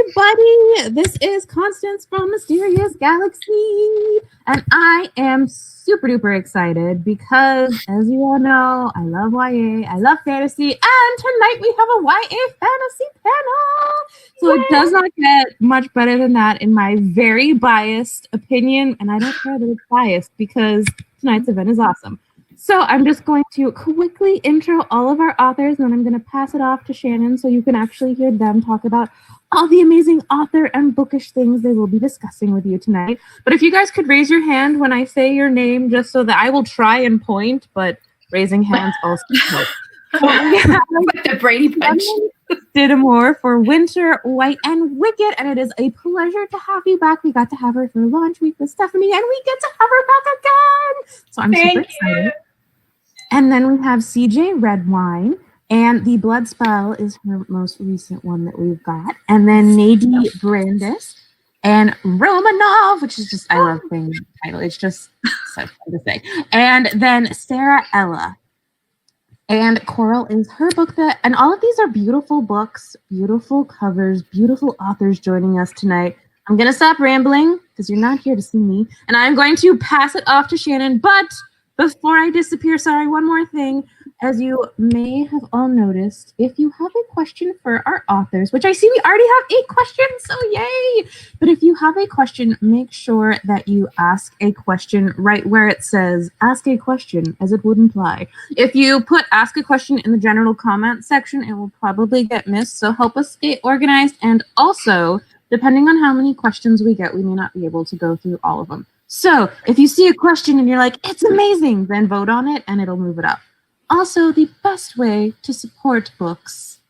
everybody. This is Constance from Mysterious Galaxy, and I am super duper excited because, as you all know, I love YA, I love fantasy, and tonight we have a YA fantasy panel. So it does not get much better than that in my very biased opinion, and I don't care that it's biased because tonight's event is awesome. So I'm just going to quickly intro all of our authors, and then I'm going to pass it off to Shannon so you can actually hear them talk about all the amazing author and bookish things they will be discussing with you tonight. But if you guys could raise your hand when I say your name, just so that I will try and point, but raising hands also helps. With the Brady Bunch. Dittemore for Winter, White, and Wicked, and it is a pleasure to have you back. We got to have her for launch week with Stephanie, and we get to have her back again. So I'm super excited. And then we have CJ Redwine, and The Blood Spell is her most recent one that we've got. And then Nadine Brandes and Romanov, which is just, I love saying the title. It's just so fun to say. And then Sara Ella. And Coral is her book and all of these are beautiful books, beautiful covers, beautiful authors joining us tonight. I'm going to stop rambling because you're not here to see me. And I'm going to pass it off to Shannon. But before I disappear, sorry, one more thing. As you may have all noticed, if you have a question for our authors, which I see we already have 8 questions, so yay! But if you have a question, make sure that you ask a question right where it says ask a question, as it would imply. If you put ask a question in the general comment section, it will probably get missed, so help us stay organized. And also, depending on how many questions we get, we may not be able to go through all of them. So if you see a question and you're like, it's amazing, then vote on it and it'll move it up. Also, the best way to support books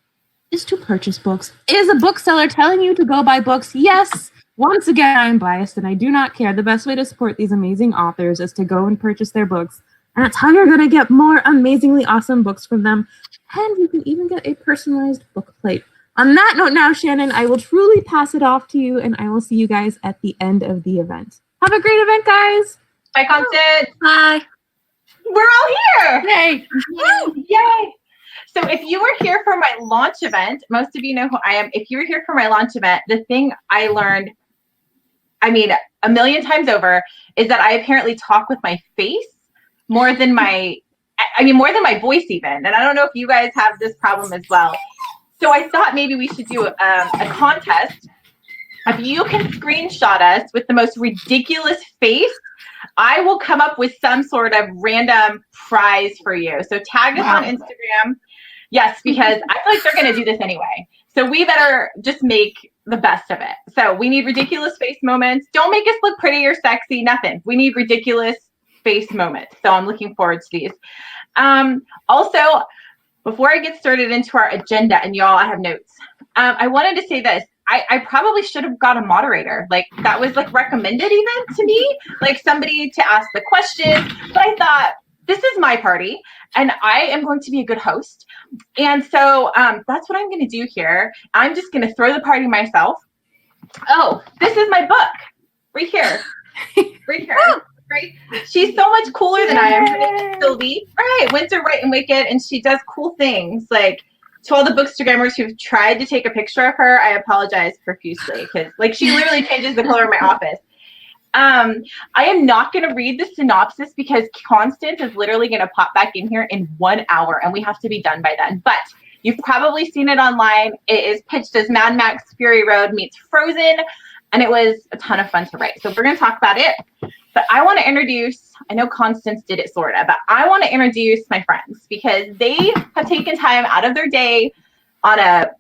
is to purchase books. Is a bookseller telling you to go buy books? Yes. Once again, I'm biased and I do not care. The best way to support these amazing authors is to go and purchase their books. And that's how you're going to get more amazingly awesome books from them. And you can even get a personalized book plate. On that note now, Shannon, I will truly pass it off to you and I will see you guys at the end of the event. Have a great event, guys. Bye, Constance. Bye. We're all here. Yay. Woo, yay. So if you were here for my launch event, most of you know who I am. If you were here for my launch event, the thing I learned, I mean, a million times over, is that I apparently talk with my face more than my voice even. And I don't know if you guys have this problem as well. So I thought maybe we should do a contest. If you can screenshot us with the most ridiculous face, I will come up with some sort of random prize for you. So tag us on Instagram. Yes, because I feel like they're going to do this anyway. So we better just make the best of it. So we need ridiculous face moments. Don't make us look pretty or sexy, nothing. We need ridiculous face moments. So I'm looking forward to these. Also, before I get started into our agenda, and y'all, I have notes. I wanted to say this. I probably should have got a moderator. Like that was like recommended even to me, like somebody to ask the question. But I thought this is my party and I am going to be a good host. And so that's what I'm going to do here. I'm just going to throw the party myself. Oh, this is my book right here. Right here. Right. She's so much cooler than I am. Her name is Sylvie. Right. Winter, White, and Wicked. And she does cool things like, to all the bookstagrammers who've tried to take a picture of her, I apologize profusely because, like, she literally changes the color of my office. I am not going to read the synopsis because Constance is literally going to pop back in here in 1 hour, and we have to be done by then. But you've probably seen it online. It is pitched as Mad Max Fury Road meets Frozen, and it was a ton of fun to write. So we're going to talk about it. But I want to introduce, I know Constance did it sort of, but I want to introduce my friends because they have taken time out of their day on a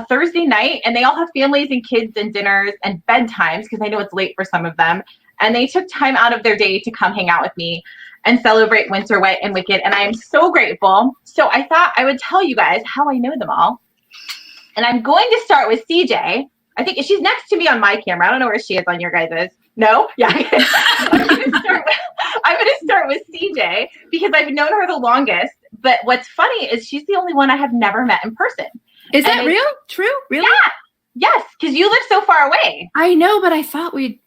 Thursday night, and they all have families and kids and dinners and bedtimes because I know it's late for some of them. And they took time out of their day to come hang out with me and celebrate Winter, White, and Wicked. And I am so grateful. So I thought I would tell you guys how I know them all. And I'm going to start with CJ. I think she's next to me on my camera. I don't know where she is on your guys's. No? Yeah. I'm going to start with CJ because I've known her the longest. But what's funny is she's the only one I have never met in person. Is that real? True? Really? Yeah. Yes, because you live so far away. I know, but I thought we've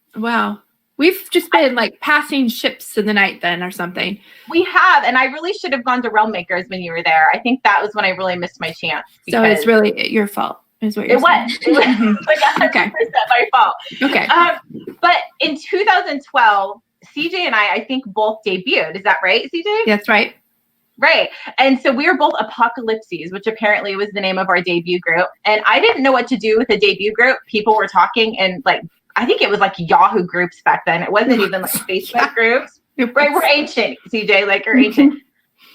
just been like passing ships in the night then or something. We have, and I really should have gone to Realm Makers when you were there. I think that was when I really missed my chance. So it's really your fault. is what you're saying. It was like 100% my fault. Okay. But in 2012, CJ and I think both debuted. Is that right, CJ? That's right. Right. And so we were both Apocalypses, which apparently was the name of our debut group. And I didn't know what to do with a debut group. People were talking and like, I think it was like Yahoo groups back then. It wasn't even like Facebook groups. Right. We're ancient, CJ, like we're ancient.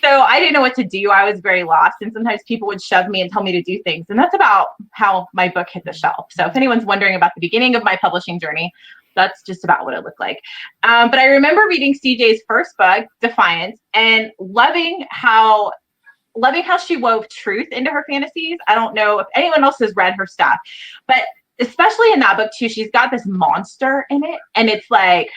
So I didn't know what to do. I was very lost. And sometimes people would shove me and tell me to do things. And that's about how my book hit the shelf. So if anyone's wondering about the beginning of my publishing journey, that's just about what it looked like. But I remember reading CJ's first book, Defiance, and loving how she wove truth into her fantasies. I don't know if anyone else has read her stuff, but especially in that book too, she's got this monster in it. And it's like,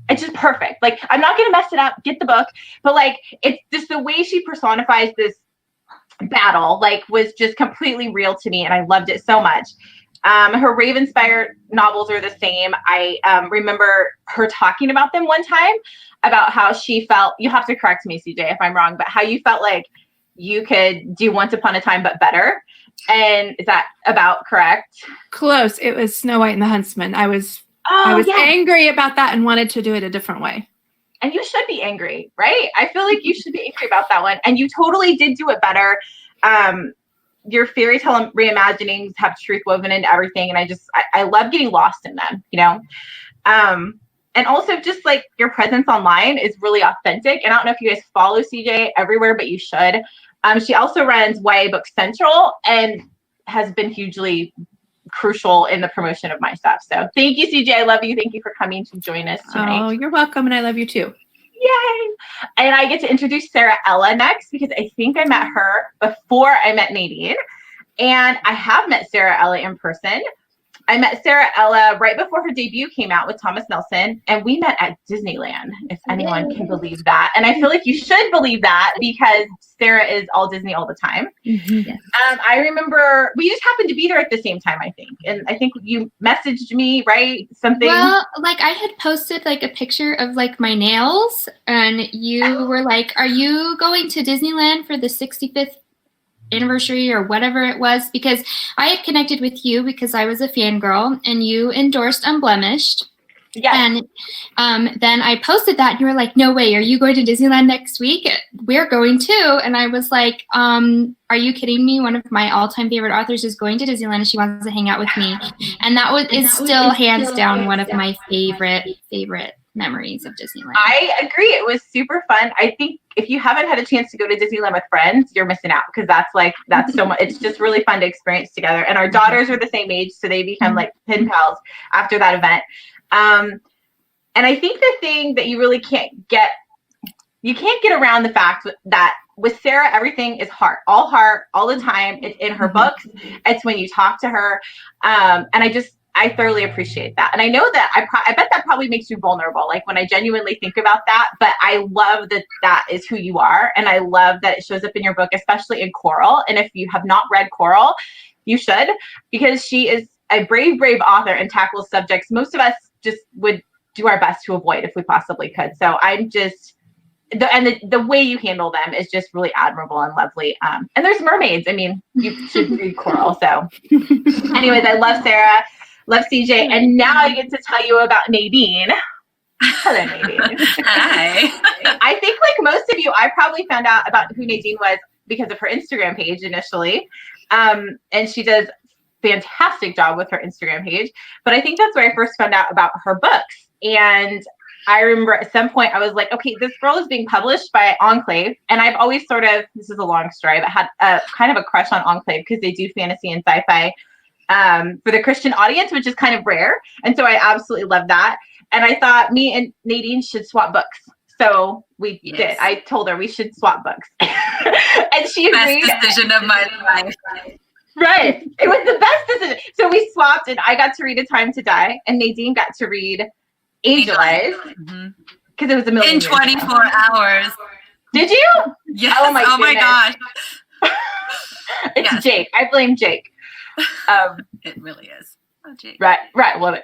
it's just perfect. Like, I'm not going to mess it up, get the book, but like, it's just the way she personifies this battle, like was just completely real to me. And I loved it so much. Her Ravenspire novels are the same. I remember her talking about them one time, about how she felt, you have to correct me, CJ, if I'm wrong, but how you felt like you could do Once Upon a Time, but better. And is that about correct? Close. It was Snow White and the Huntsman. I was angry about that and wanted to do it a different way. And you should be angry, right? I feel like you should be angry about that one. And you totally did do it better. Your fairy tale reimaginings have truth woven into everything. And I love getting lost in them, you know? And also just like your presence online is really authentic. And I don't know if you guys follow CJ everywhere, but you should. She also runs YA Book Central and has been hugely crucial in the promotion of my stuff. So thank you, CJ. I love you. Thank you for coming to join us tonight. Oh, you're welcome. And I love you too. Yay. And I get to introduce Sara Ella next because I think I met her before I met Nadine. And I have met Sara Ella in person. I met Sara Ella right before her debut came out with Thomas Nelson, and we met at Disneyland, if anyone can believe that. And I feel like you should believe that because Sara is all Disney all the time. Mm-hmm. I remember we just happened to be there at the same time, I think. And I think you messaged me, right? Something. Well, like I had posted like a picture of like my nails, and you were like, "Are you going to Disneyland for the 65th anniversary or whatever it was?" Because I had connected with you because I was a fangirl and you endorsed Unblemished. Yes. And then I posted that and you were like, "No way, are you going to Disneyland next week? We're going too." And I was like, are you kidding me? One of my all-time favorite authors is going to Disneyland and she wants to hang out with me. And that is still hands down one of my favorite memories of Disneyland. I agree. It was super fun. I think if you haven't had a chance to go to Disneyland with friends, you're missing out because that's so much. It's just really fun to experience together. And our daughters are the same age, so they become like pen pals after that event. And I think the thing that you really can't get around the fact that with Sara, everything is heart all the time. It's in her books. It's when you talk to her. And I thoroughly appreciate that. And I know that I bet that probably makes you vulnerable, like when I genuinely think about that, but I love that is who you are. And I love that it shows up in your book, especially in Coral. And if you have not read Coral, you should, because she is a brave author and tackles subjects most of us just would do our best to avoid if we possibly could. So I'm just, the way you handle them is just really admirable and lovely. And there's mermaids. I mean, you should read Coral. So anyways, I love Sara. Love CJ. And now I get to tell you about Nadine. Hello, Nadine. Hi. I think like most of you, I probably found out about who Nadine was because of her Instagram page initially. And she does a fantastic job with her Instagram page. But I think that's where I first found out about her books. And I remember at some point I was like, okay, this girl is being published by Enclave. And I've always this is a long story, but had a kind of a crush on Enclave because they do fantasy and sci-fi. For the Christian audience, which is kind of rare. And so I absolutely love that. And I thought me and Nadine should swap books. So we did. I told her we should swap books. And she agreed. Best decision of my life. Right. It was the best decision. So we swapped and I got to read A Time to Die and Nadine got to read Angel Eyes. Because it was a million in 24 hours. Did you? Yes. Oh my gosh. It's Jake. I blame Jake. It really is. Oh, Jake. Right. Well,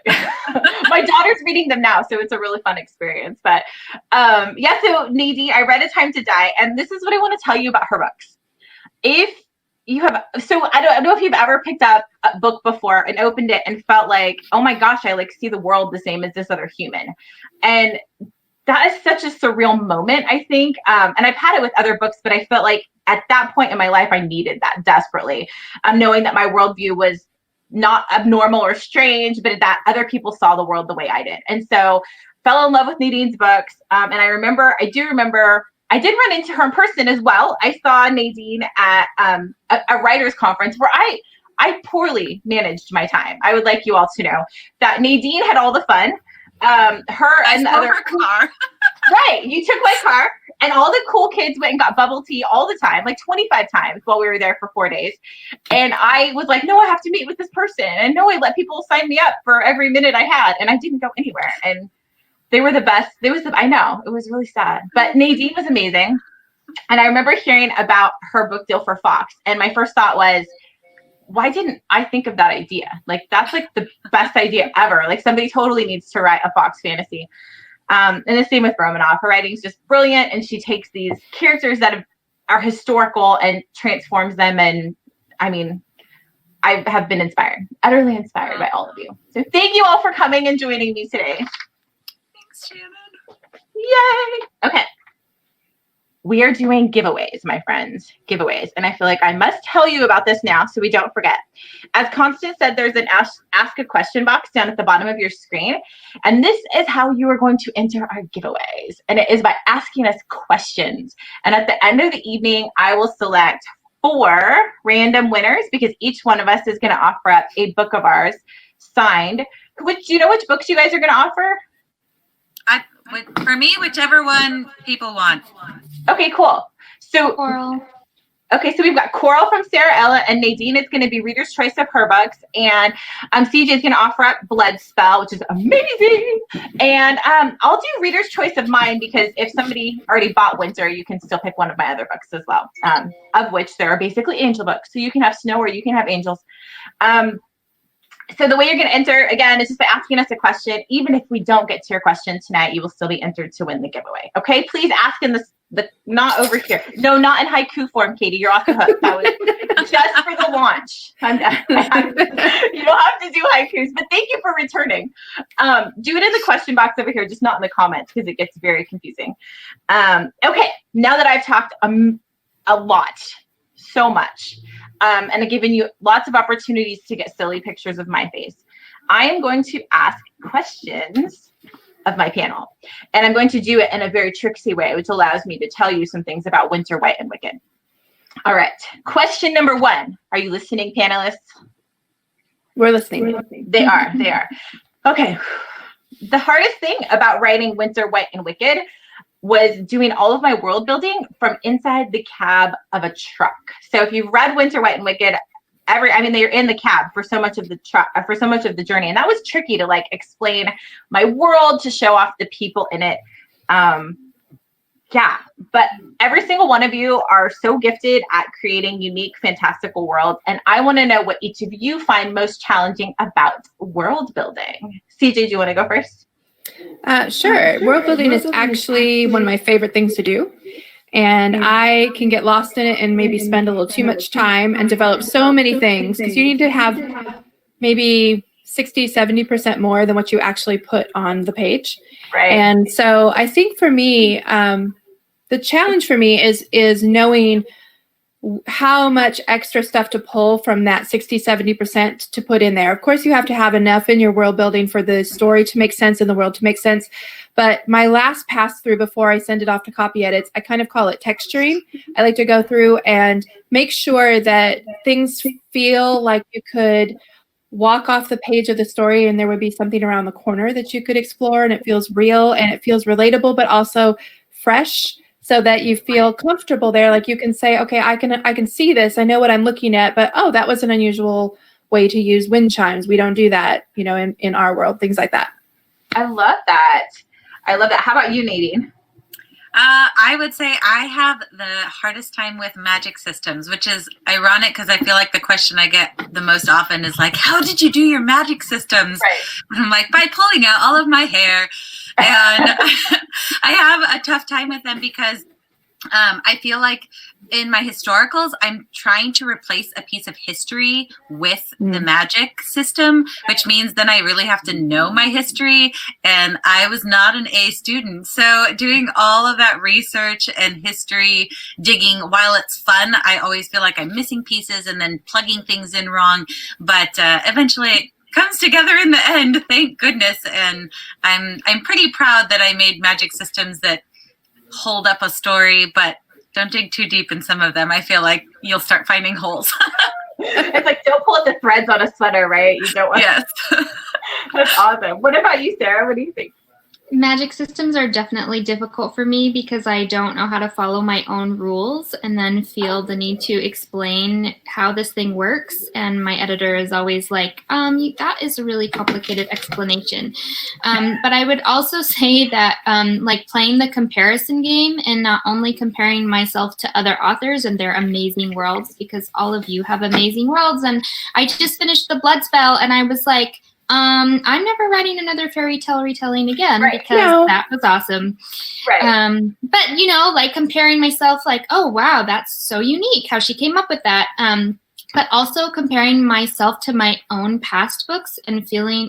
my daughter's reading them now, so it's a really fun experience. But so Nadine, I read A Time to Die, and this is what I want to tell you about her books. If So I don't know if you've ever picked up a book before and opened it and felt like, oh my gosh, I like see the world the same as this other human. And that is such a surreal moment, I think. And I've had it with other books, but I felt like at that point in my life, I needed that desperately. Knowing that my worldview was not abnormal or strange, but that other people saw the world the way I did. And so fell in love with Nadine's books. And I do remember, I did run into her in person as well. I saw Nadine at a writer's conference where I poorly managed my time. I would like you all to know that Nadine had all the fun. Her and the other car. Right. You took my car and all the cool kids went and got bubble tea all the time, like 25 times while we were there for 4 days. And I was like, no, I have to meet with this person. And no, I let people sign me up for every minute I had. And I didn't go anywhere. And they were the best. I know, it was really sad. But Nadine was amazing. And I remember hearing about her book deal for Fox. And my first thought was, why didn't I think of that idea? Like, that's like the best idea ever. Like, somebody totally needs to write a Fox fantasy. And the same with Romanoff. Her writing's just brilliant. And she takes these characters that are historical and transforms them. And I mean, I have been inspired, utterly inspired by all of you. So thank you all for coming and joining me today. Thanks, Shannon. Yay. Okay. We are doing giveaways, my friends, giveaways. And I feel like I must tell you about this now so we don't forget. As Constance said, there's an ask a question box down at the bottom of your screen. And this is how you are going to enter our giveaways. And it is by asking us questions. And at the end of the evening, I will select 4 random winners because each one of us is going to offer up a book of ours signed. Do you know which books you guys are going to offer? For me, whichever one people want. Okay, cool. So Coral. Okay, so we've got Coral from Sara Ella, and Nadine is going to be Reader's Choice of her books, and CJ is going to offer up Blood Spell, which is amazing, and I'll do Reader's Choice of mine because if somebody already bought Winter, you can still pick one of my other books as well, of which there are basically angel books, so you can have snow or you can have angels. So the way you're going to enter, again, is just by asking us a question. Even if we don't get to your question tonight, you will still be entered to win the giveaway. Okay, please ask in the not over here. No, not in haiku form, Katie. You're off the hook. That was just for the launch. I'm done. You don't have to do haikus, but thank you for returning. Do it in the question box over here, just not in the comments because it gets very confusing. Okay, now that I've talked a lot, so much, and I've given you lots of opportunities to get silly pictures of my face, I am going to ask questions of my panel. And I'm going to do it in a very tricksy way, which allows me to tell you some things about Winter, White, and Wicked. All right. Question number 1. Are you listening, panelists? We're listening. They are. Okay. The hardest thing about writing Winter, White, and Wicked was doing all of my world building from inside the cab of a truck. So if you've read Winter, White, and Wicked, they're in the cab for so much of the for so much of the journey. And that was tricky to like explain my world, to show off the people in it. Yeah, but every single one of you are so gifted at creating unique, fantastical worlds. And I want to know what each of you find most challenging about world building. CJ, do you want to go first? Sure. World building is actually one of my favorite things to do. And I can get lost in it and maybe spend a little too much time and develop so many things because you need to have maybe 60, 70% more than what you actually put on the page. Right. And so I think for me, the challenge for me is knowing how much extra stuff to pull from that 60, 70% to put in there. Of course, you have to have enough in your world building for the story to make sense and the world to make sense. But my last pass through before I send it off to copy edits, I kind of call it texturing. I like to go through and make sure that things feel like you could walk off the page of the story and there would be something around the corner that you could explore, and it feels real and it feels relatable, but also fresh, so that you feel comfortable there. Like you can say, okay, I can see this. I know what I'm looking at, but oh, that was an unusual way to use wind chimes. We don't do that, in our world, things like that. I love that. How about you, Nadine? I would say I have the hardest time with magic systems, which is ironic because I feel like the question I get the most often is like, how did you do your magic systems? Right. And I'm like, by pulling out all of my hair. And I have a tough time with them because I feel like in my historicals, I'm trying to replace a piece of history with the magic system, which means then I really have to know my history. And I was not an A student. So doing all of that research and history digging, while it's fun, I always feel like I'm missing pieces and then plugging things in wrong. But eventually it comes together in the end, thank goodness. And I'm pretty proud that I made magic systems that hold up a story, but don't dig too deep in some of them. I feel like you'll start finding holes. It's like, don't pull at the threads on a sweater, right? You don't want. Yes. That's awesome. What about you, Sarah? What do you think? Magic systems are definitely difficult for me because I don't know how to follow my own rules and then feel the need to explain how this thing works. And my editor is always like, that is a really complicated explanation. But I would also say that like playing the comparison game and not only comparing myself to other authors and their amazing worlds, because all of you have amazing worlds. And I just finished The Blood Spell and I was like, I'm never writing another fairy tale retelling again because that was awesome. Right. But you know, like comparing myself, like, oh wow, that's so unique how she came up with that. But also comparing myself to my own past books and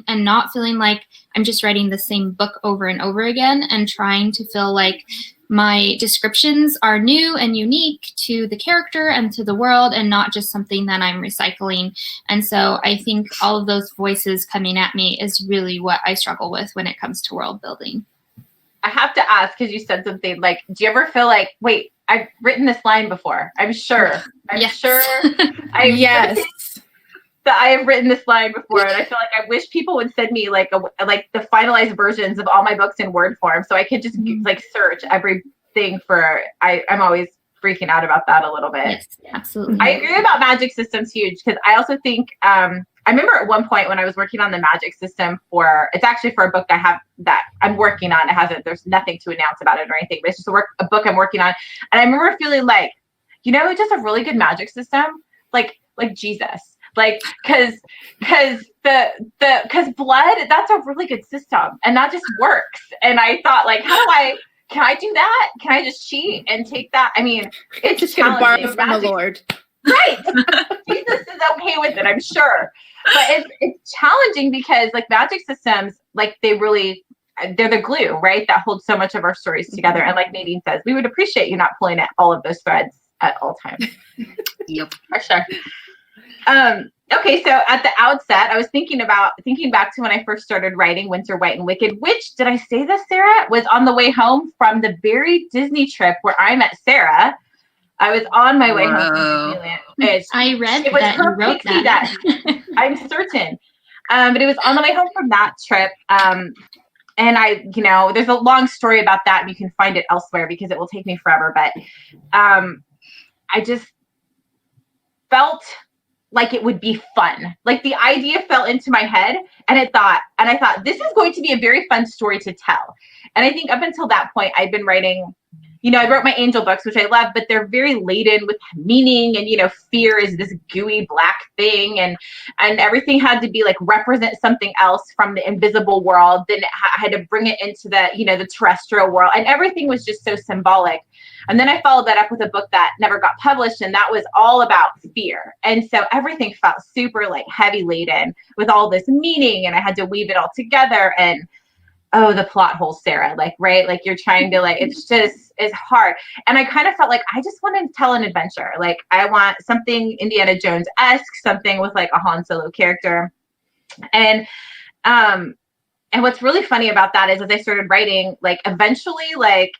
not feeling like I'm just writing the same book over and over again and trying to feel like my descriptions are new and unique to the character and to the world and not just something that I'm recycling. And so I think all of those voices coming at me is really what I struggle with when it comes to world building. I have to ask, because you said something like, do you ever feel like, wait, I've written this line before. I'm sure. Yes. Yes. That I have written this line before, and I feel like I wish people would send me like the finalized versions of all my books in Word form, so I could just like search everything for. I'm always freaking out about that a little bit. Yes, absolutely. I agree about magic systems huge because I also think I remember at one point when I was working on the magic system it's actually for a book I have that I'm working on. There's nothing to announce about it or anything, but it's just a book I'm working on, and I remember feeling like, it's just a really good magic system, like Jesus. Like, cause blood, that's a really good system and that just works. And I thought like, can I do that? Can I just cheat and take that? I mean, it's just gonna borrow from the Lord. Right. Jesus is okay with it, I'm sure. But it's challenging because like magic systems, like they're the glue, right? That holds so much of our stories together. And like Nadine says, we would appreciate you not pulling at all of those threads at all times. Yep. For sure. Okay, so at the outset, I was thinking back to when I first started writing Winter, White, and Wicked, which, did I say this, Sarah, was on the way home from the very Disney trip where I met Sarah. I was on my way home from Disneyland. I read that you wrote that. I'm certain. But it was on the way home from that trip. And there's a long story about that, and you can find it elsewhere because it will take me forever. But I just felt like it would be fun. Like the idea fell into my head and I thought, this is going to be a very fun story to tell. And I think up until that point, I'd been writing, I wrote my angel books, which I love, but they're very laden with meaning. And, fear is this gooey black thing. And everything had to be like represent something else from the invisible world. Then I had to bring it into the, the terrestrial world. And everything was just so symbolic. And then I followed that up with a book that never got published. And that was all about fear. And so everything felt super like heavy laden with all this meaning. And I had to weave it all together. And the plot holes, Sarah, like, right? Like you're trying to like, it's hard. And I kind of felt like I just want to tell an adventure. Like I want something Indiana Jones-esque, something with like a Han Solo character. And what's really funny about that is as I started writing, like eventually like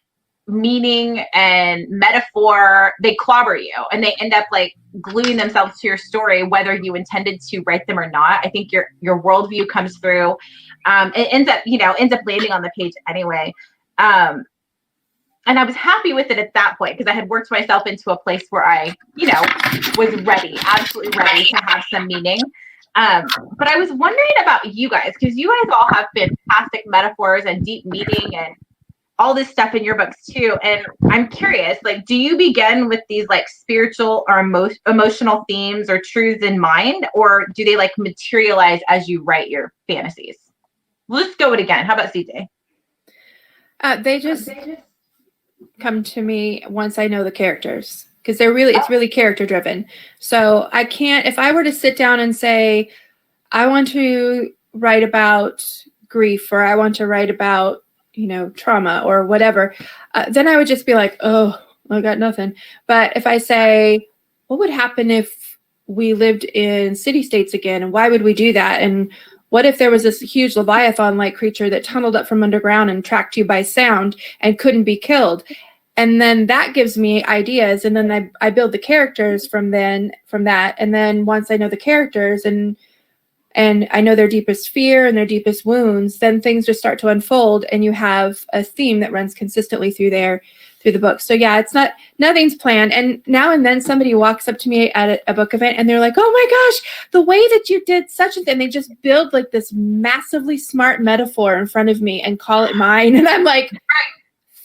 meaning and metaphor, they clobber you and they end up like gluing themselves to your story, whether you intended to write them or not. I think your worldview comes through. It ends up landing on the page anyway. And I was happy with it at that point because I had worked myself into a place where I, was ready, absolutely ready to have some meaning. But I was wondering about you guys, because you guys all have fantastic metaphors and deep meaning and all this stuff in your books too. And I'm curious, like, do you begin with these like spiritual or emotional themes or truths in mind, or do they like materialize as you write your fantasies? Let's go it again. How about CJ? They just come to me once I know the characters, because it's really character driven. So I can't, if I were to sit down and say, I want to write about grief, or I want to write about, trauma or whatever, then I would just be like, oh, I got nothing. But if I say, what would happen if we lived in city-states again, and why would we do that? And what if there was this huge Leviathan-like creature that tunneled up from underground and tracked you by sound and couldn't be killed? And then that gives me ideas, and then I build the characters from that. And then once I know the characters and I know their deepest fear and their deepest wounds, then things just start to unfold, and you have a theme that runs consistently through the book. So yeah, nothing's planned. And now and then somebody walks up to me at a book event and they're like, oh my gosh, the way that you did such a thing, they just build like this massively smart metaphor in front of me and call it mine. And I'm like,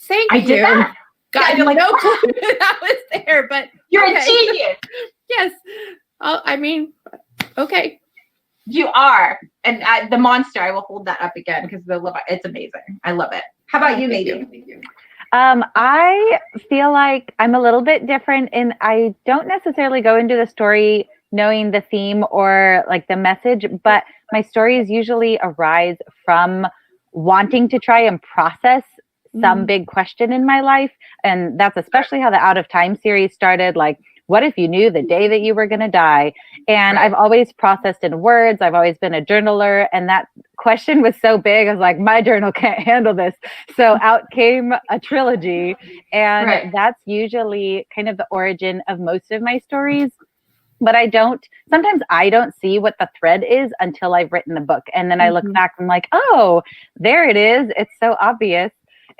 thank you. Did that. God, you're like, no clue that was there, but you're okay. a genius. Yes. Okay. You are. And the monster, I will hold that up again because it's amazing. I love it. How about you, Nadine? I feel like I'm a little bit different, and I don't necessarily go into the story knowing the theme or like the message, but my stories usually arise from wanting to try and process some big question in my life. And that's especially how the Out of Time series started. Like, what if you knew the day that you were going to die? And I've always processed in words. I've always been a journaler. And that question was so big. I was like, my journal can't handle this. So out came a trilogy. And that's usually kind of the origin of most of my stories. But sometimes I don't see what the thread is until I've written the book. And then I look back and I'm like, oh, there it is. It's so obvious.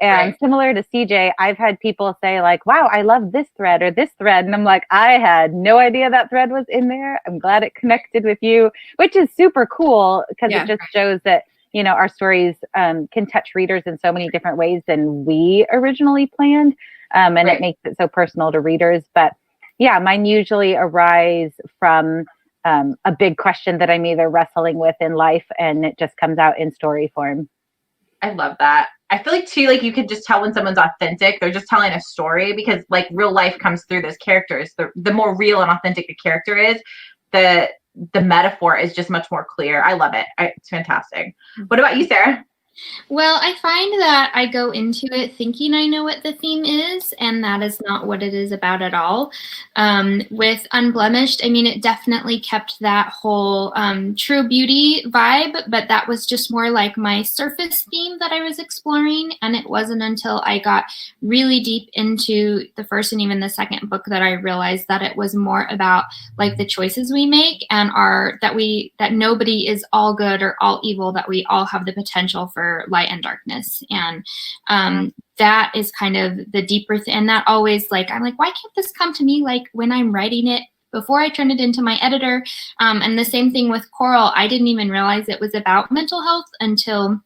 And similar to CJ, I've had people say like, wow, I love this thread or this thread. And I'm like, I had no idea that thread was in there. I'm glad it connected with you, which is super cool because it just shows that, our stories can touch readers in so many different ways than we originally planned. And it makes it so personal to readers. But yeah, mine usually arise from a big question that I'm either wrestling with in life, and it just comes out in story form. I love that. I feel like too, like you could just tell when someone's authentic. They're just telling a story because like real life comes through those characters. The more real and authentic the character is, the metaphor is just much more clear. I love it. It's fantastic. What about you, Sarah? Well, I find that I go into it thinking I know what the theme is, and that is not what it is about at all. With Unblemished, I mean, it definitely kept that whole true beauty vibe, but that was just more like my surface theme that I was exploring, and it wasn't until I got really deep into the first and even the second book that I realized that it was more about like the choices we make and that nobody is all good or all evil, that we all have the potential for light and darkness. And that is kind of the deeper thing. And that always like, I'm like, why can't this come to me like when I'm writing it before I turn it into my editor? And the same thing with Coral. I didn't even realize it was about mental health until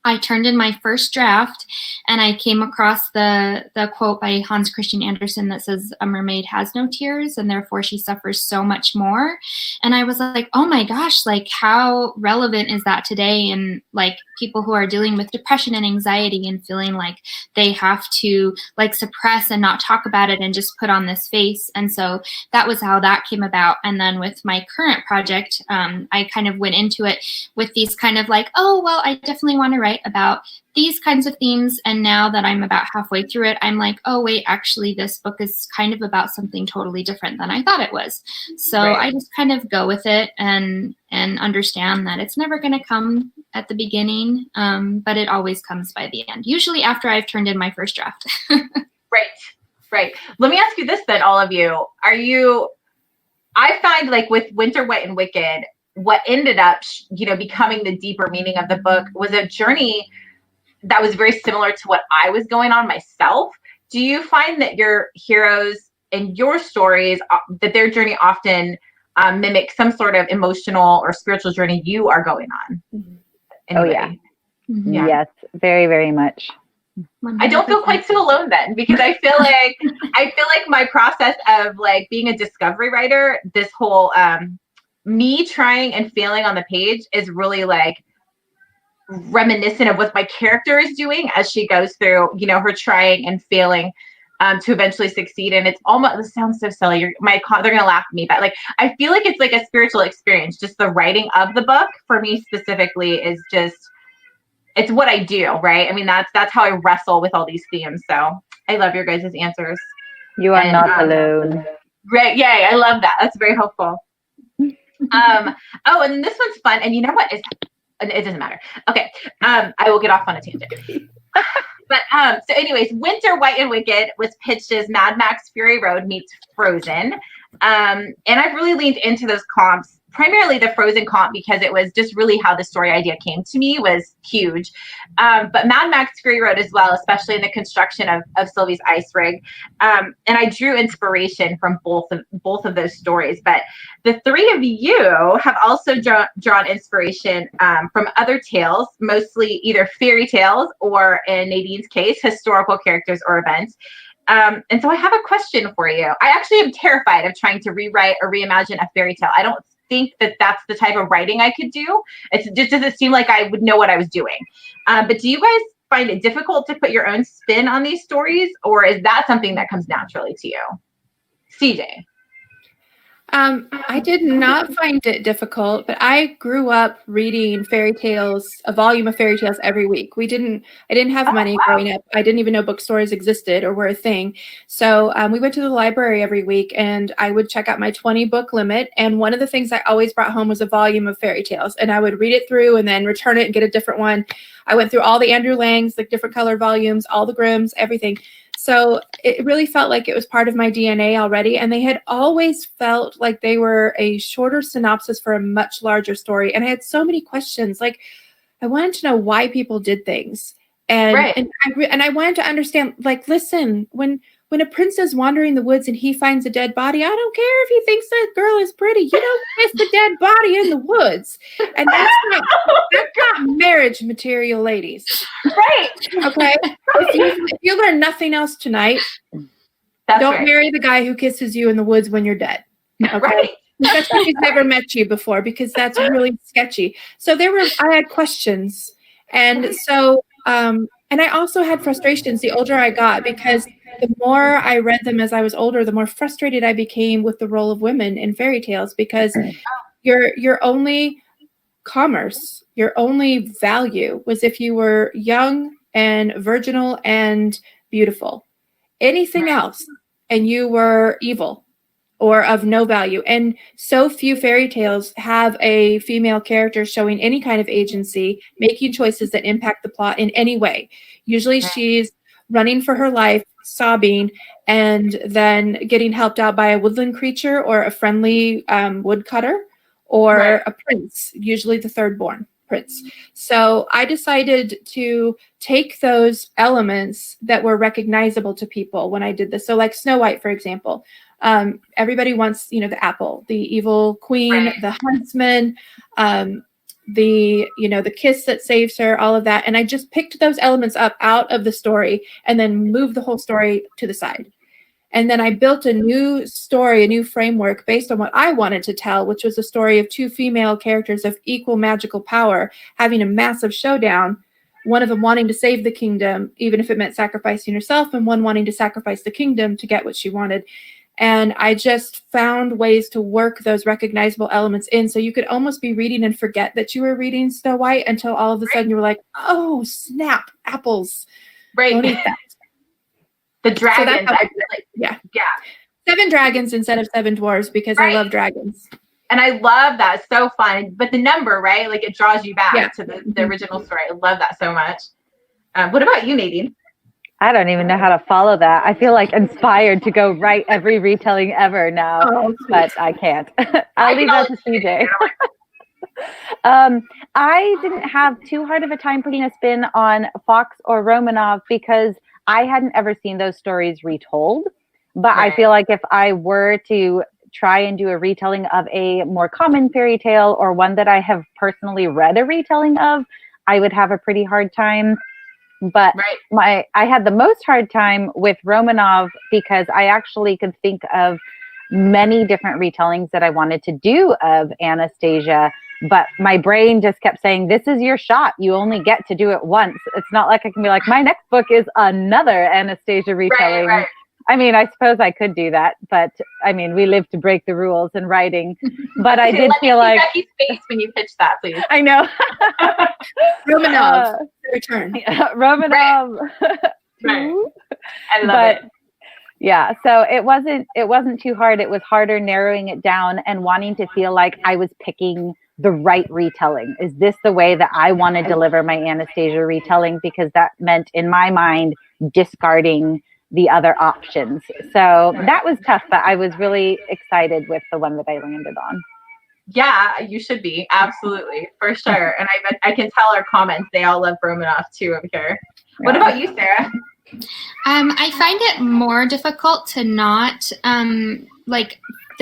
I turned in my first draft and I came across the quote by Hans Christian Andersen that says, a mermaid has no tears and therefore she suffers so much more. And I was like, oh my gosh, like how relevant is that today? And like people who are dealing with depression and anxiety and feeling like they have to like suppress and not talk about it and just put on this face. And so that was how that came about. And then with my current project, I kind of went into it with these kind of like, oh, well, I definitely want to write about these kinds of themes. And now that I'm about halfway through it, I'm like, oh, wait, actually, this book is kind of about something totally different than I thought it was. So I just kind of go with it and understand that it's never going to come at the beginning, but it always comes by the end, usually after I've turned in my first draft. Right. Let me ask you this then, all of you. I find like with Winter, Wet, and Wicked, what ended up, becoming the deeper meaning of the book was a journey that was very similar to what I was going on myself. Do you find that your heroes and your stories, that their journey often mimic some sort of emotional or spiritual journey you are going on? Oh, yeah. Yes, very, very much. 100%. I don't feel quite so alone then, because I feel like my process of like being a discovery writer, this whole me trying and failing on the page is really like reminiscent of what my character is doing as she goes through, you know, her trying and failing to eventually succeed. And it's almost, this sounds so silly. They're going to laugh at me, but like, I feel like it's like a spiritual experience. Just the writing of the book for me specifically is just, it's what I do, right? I mean, that's how I wrestle with all these themes. So I love your guys' answers. You are not alone. Great. Yay. I love that. That's very helpful. Oh, and this one's fun. And you know what? It doesn't matter. Okay. I will get off on a tangent. But so anyways, Winter, White and Wicked was pitched as Mad Max Fury Road meets Frozen. And I've really leaned into those comps, primarily the Frozen comp, because it was just really how the story idea came to me was huge. But Mad Max Fury Road as well, especially in the construction of Sylvie's ice rig. And I drew inspiration from both of those stories. But the three of you have also drawn inspiration from other tales, mostly either fairy tales or, in Nadine's case, historical characters or events. And so I have a question for you. I actually am terrified of trying to rewrite or reimagine a fairy tale. I don't think that that's the type of writing I could do. It just doesn't seem like I would know what I was doing. But do you guys find it difficult to put your own spin on these stories, or is that something that comes naturally to you? CJ. I did not find it difficult, but I grew up reading fairy tales, a volume of fairy tales every week. I didn't have money growing up. I didn't even know bookstores existed or were a thing. So we went to the library every week, and I would check out my 20 book limit. And one of the things I always brought home was a volume of fairy tales, and I would read it through and then return it and get a different one. I went through all the Andrew Langs, like different color volumes, all the Grimms, everything. So it really felt like it was part of my DNA already. And they had always felt like they were a shorter synopsis for a much larger story. And I had so many questions. Like, I wanted to know why people did things. And, right. and I wanted to understand, like, listen, when a prince is wandering the woods and he finds a dead body, I don't care if he thinks that girl is pretty. You don't miss the dead body in the woods. And that's not marriage material, ladies. Right. Okay. If you learn nothing else tonight, don't marry the guy who kisses you in the woods when you're dead. Okay. Right. Especially if he's never met you before, because that's really sketchy. So I had questions. And so, and I also had frustrations the older I got, because the more I read them as I was older, the more frustrated I became with the role of women in fairy tales, because your only commerce, your only value was if you were young and virginal and beautiful. Anything else, and you were evil or of no value. And so few fairy tales have a female character showing any kind of agency, making choices that impact the plot in any way. Usually she's running for her life, sobbing, and then getting helped out by a woodland creature or a friendly woodcutter or a prince, usually the third born prince. So I decided to take those elements that were recognizable to people when I did this. So like Snow White, for example, everybody wants, the apple, the evil queen, the huntsman, the kiss that saves her, all of that. And I just picked those elements up out of the story and then moved the whole story to the side. And then I built a new story, a new framework based on what I wanted to tell, which was a story of two female characters of equal magical power having a massive showdown, one of them wanting to save the kingdom, even if it meant sacrificing herself, and one wanting to sacrifice the kingdom to get what she wanted. And I just found ways to work those recognizable elements in. So you could almost be reading and forget that you were reading Snow White until all of a sudden you were like, oh, snap, apples. Right. Don't eat that. The dragons. So yeah. 7 dragons instead of 7 dwarves, because I love dragons. And I love that. It's so fun. But the number, right? Like it draws you back to the original story. I love that so much. What about you, Nadine? I don't even know how to follow that. I feel like inspired to go write every retelling ever now, but I can't. I'll leave that to CJ. I didn't have too hard of a time putting a spin on Fox or Romanov because I hadn't ever seen those stories retold. But I feel like if I were to try and do a retelling of a more common fairy tale or one that I have personally read a retelling of, I would have a pretty hard time. But I had the most hard time with Romanov because I actually could think of many different retellings that I wanted to do of Anastasia. But my brain just kept saying, this is your shot. You only get to do it once. It's not like I can be like, my next book is another Anastasia retelling. Right. I mean, I suppose I could do that, but I mean, we live to break the rules in writing. But I did feel like Becky's face when you pitch that, please. I know. Romanov, return. Romanov. Right. I love it. Yeah, so it wasn't too hard. It was harder narrowing it down and wanting to feel like I was picking the right retelling. Is this the way that I want to deliver my Anastasia retelling? Because that meant in my mind discarding the other options. So that was tough, but I was really excited with the one that I landed on. Yeah, you should be. Absolutely. For sure. And I can tell our comments, they all love Romanov too over here. Yeah. What about you, Sarah? I find it more difficult to not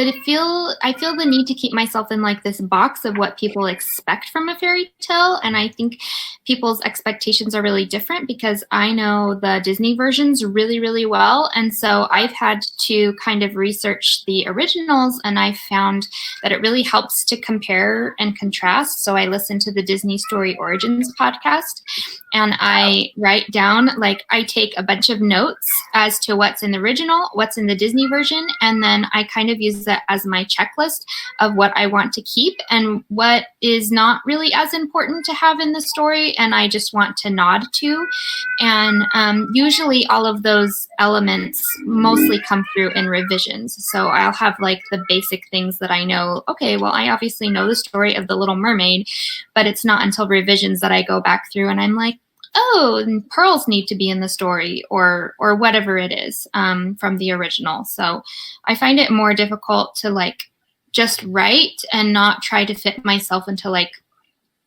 I feel the need to keep myself in like this box of what people expect from a fairy tale. And I think people's expectations are really different because I know the Disney versions really, really well. And so I've had to kind of research the originals, and I found that it really helps to compare and contrast. So I listen to the Disney Story Origins podcast, and I write down, like, I take a bunch of notes as to what's in the original, what's in the Disney version, and then I kind of use that as my checklist of what I want to keep and what is not really as important to have in the story and I just want to nod to. And usually all of those elements mostly come through in revisions. So I'll have like the basic things that I know, okay, well, I obviously know the story of the Little Mermaid, but it's not until revisions that I go back through and I'm like, oh, and pearls need to be in the story or whatever it is from the original. So I find it more difficult to like just write and not try to fit myself into like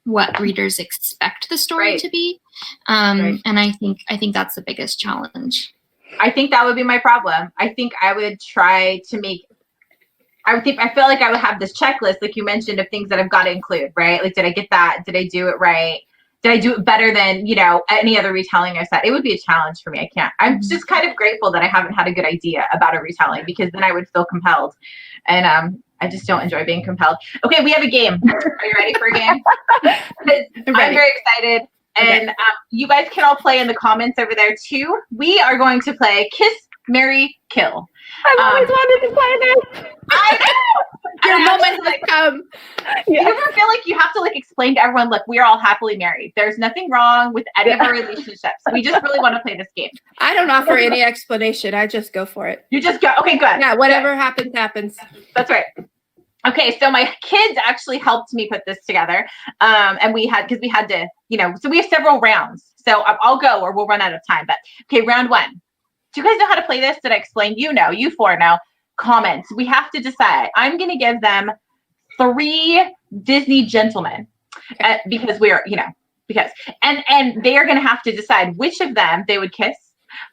what readers expect the story to be. And I think that's the biggest challenge. I think that would be my problem. I think I would try to I feel like I would have this checklist, like you mentioned, of things that I've got to include, right? Like, did I get that? Did I do it right? Did I do it better than, any other retelling I've said? It would be a challenge for me. I can't. I'm just kind of grateful that I haven't had a good idea about a retelling because then I would feel compelled. And I just don't enjoy being compelled. Okay, we have a game. Are you ready for a game? I'm very excited. And you guys can all play in the comments over there too. We are going to play Kiss, Marry, Kill. I've always wanted to play this. I know. Your moment has come. You ever feel like you have to like explain to everyone, look, we're all happily married. There's nothing wrong with any of our relationships. We just really want to play this game. I don't offer any explanation. I just go for it. You just go. Okay, good. Yeah, whatever happens, happens. That's right. Okay, so my kids actually helped me put this together. And we had to, so we have several rounds. So I'll go or we'll run out of time. But okay, round one. Do you guys know how to play this? Did I explain? You four know. Comments. We have to decide. I'm going to give them 3 Disney gentlemen because and they are going to have to decide which of them they would kiss,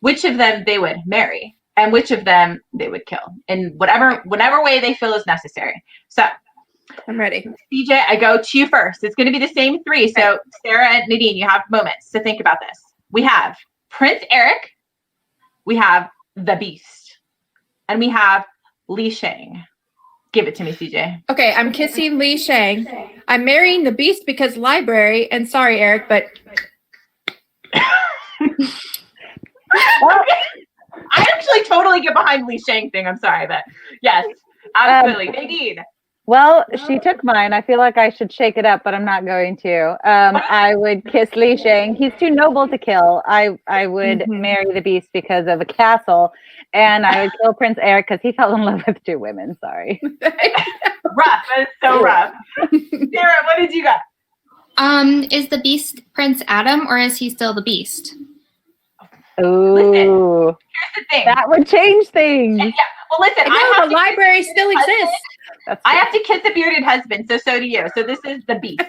which of them they would marry, and which of them they would kill in whatever way they feel is necessary. So I'm ready. CJ, I go to you first. It's going to be the same 3. So Sarah and Nadine, you have moments to think about this. We have Prince Eric, we have the Beast, and we have Li Shang. Give it to me, CJ. Okay, I'm kissing Li Shang. I'm marrying the Beast because library, and sorry, Eric, but... I actually totally get behind Li Shang thing. I'm sorry, but yes, absolutely. Nadine. Well, she took mine. I feel like I should shake it up, but I'm not going to. I would kiss Li Shang. He's too noble to kill. I would marry the Beast because of a castle, and I would kill Prince Eric because he fell in love with 2 women. Sorry. Rough. That is so rough. Sarah, what did you got? Is the Beast Prince Adam, or is he still the Beast? Ooh. Listen, here's the thing. That would change things. Yeah. Well, listen. I know, the library still exists. I have to kiss a bearded husband, so do you. So this is the Beast.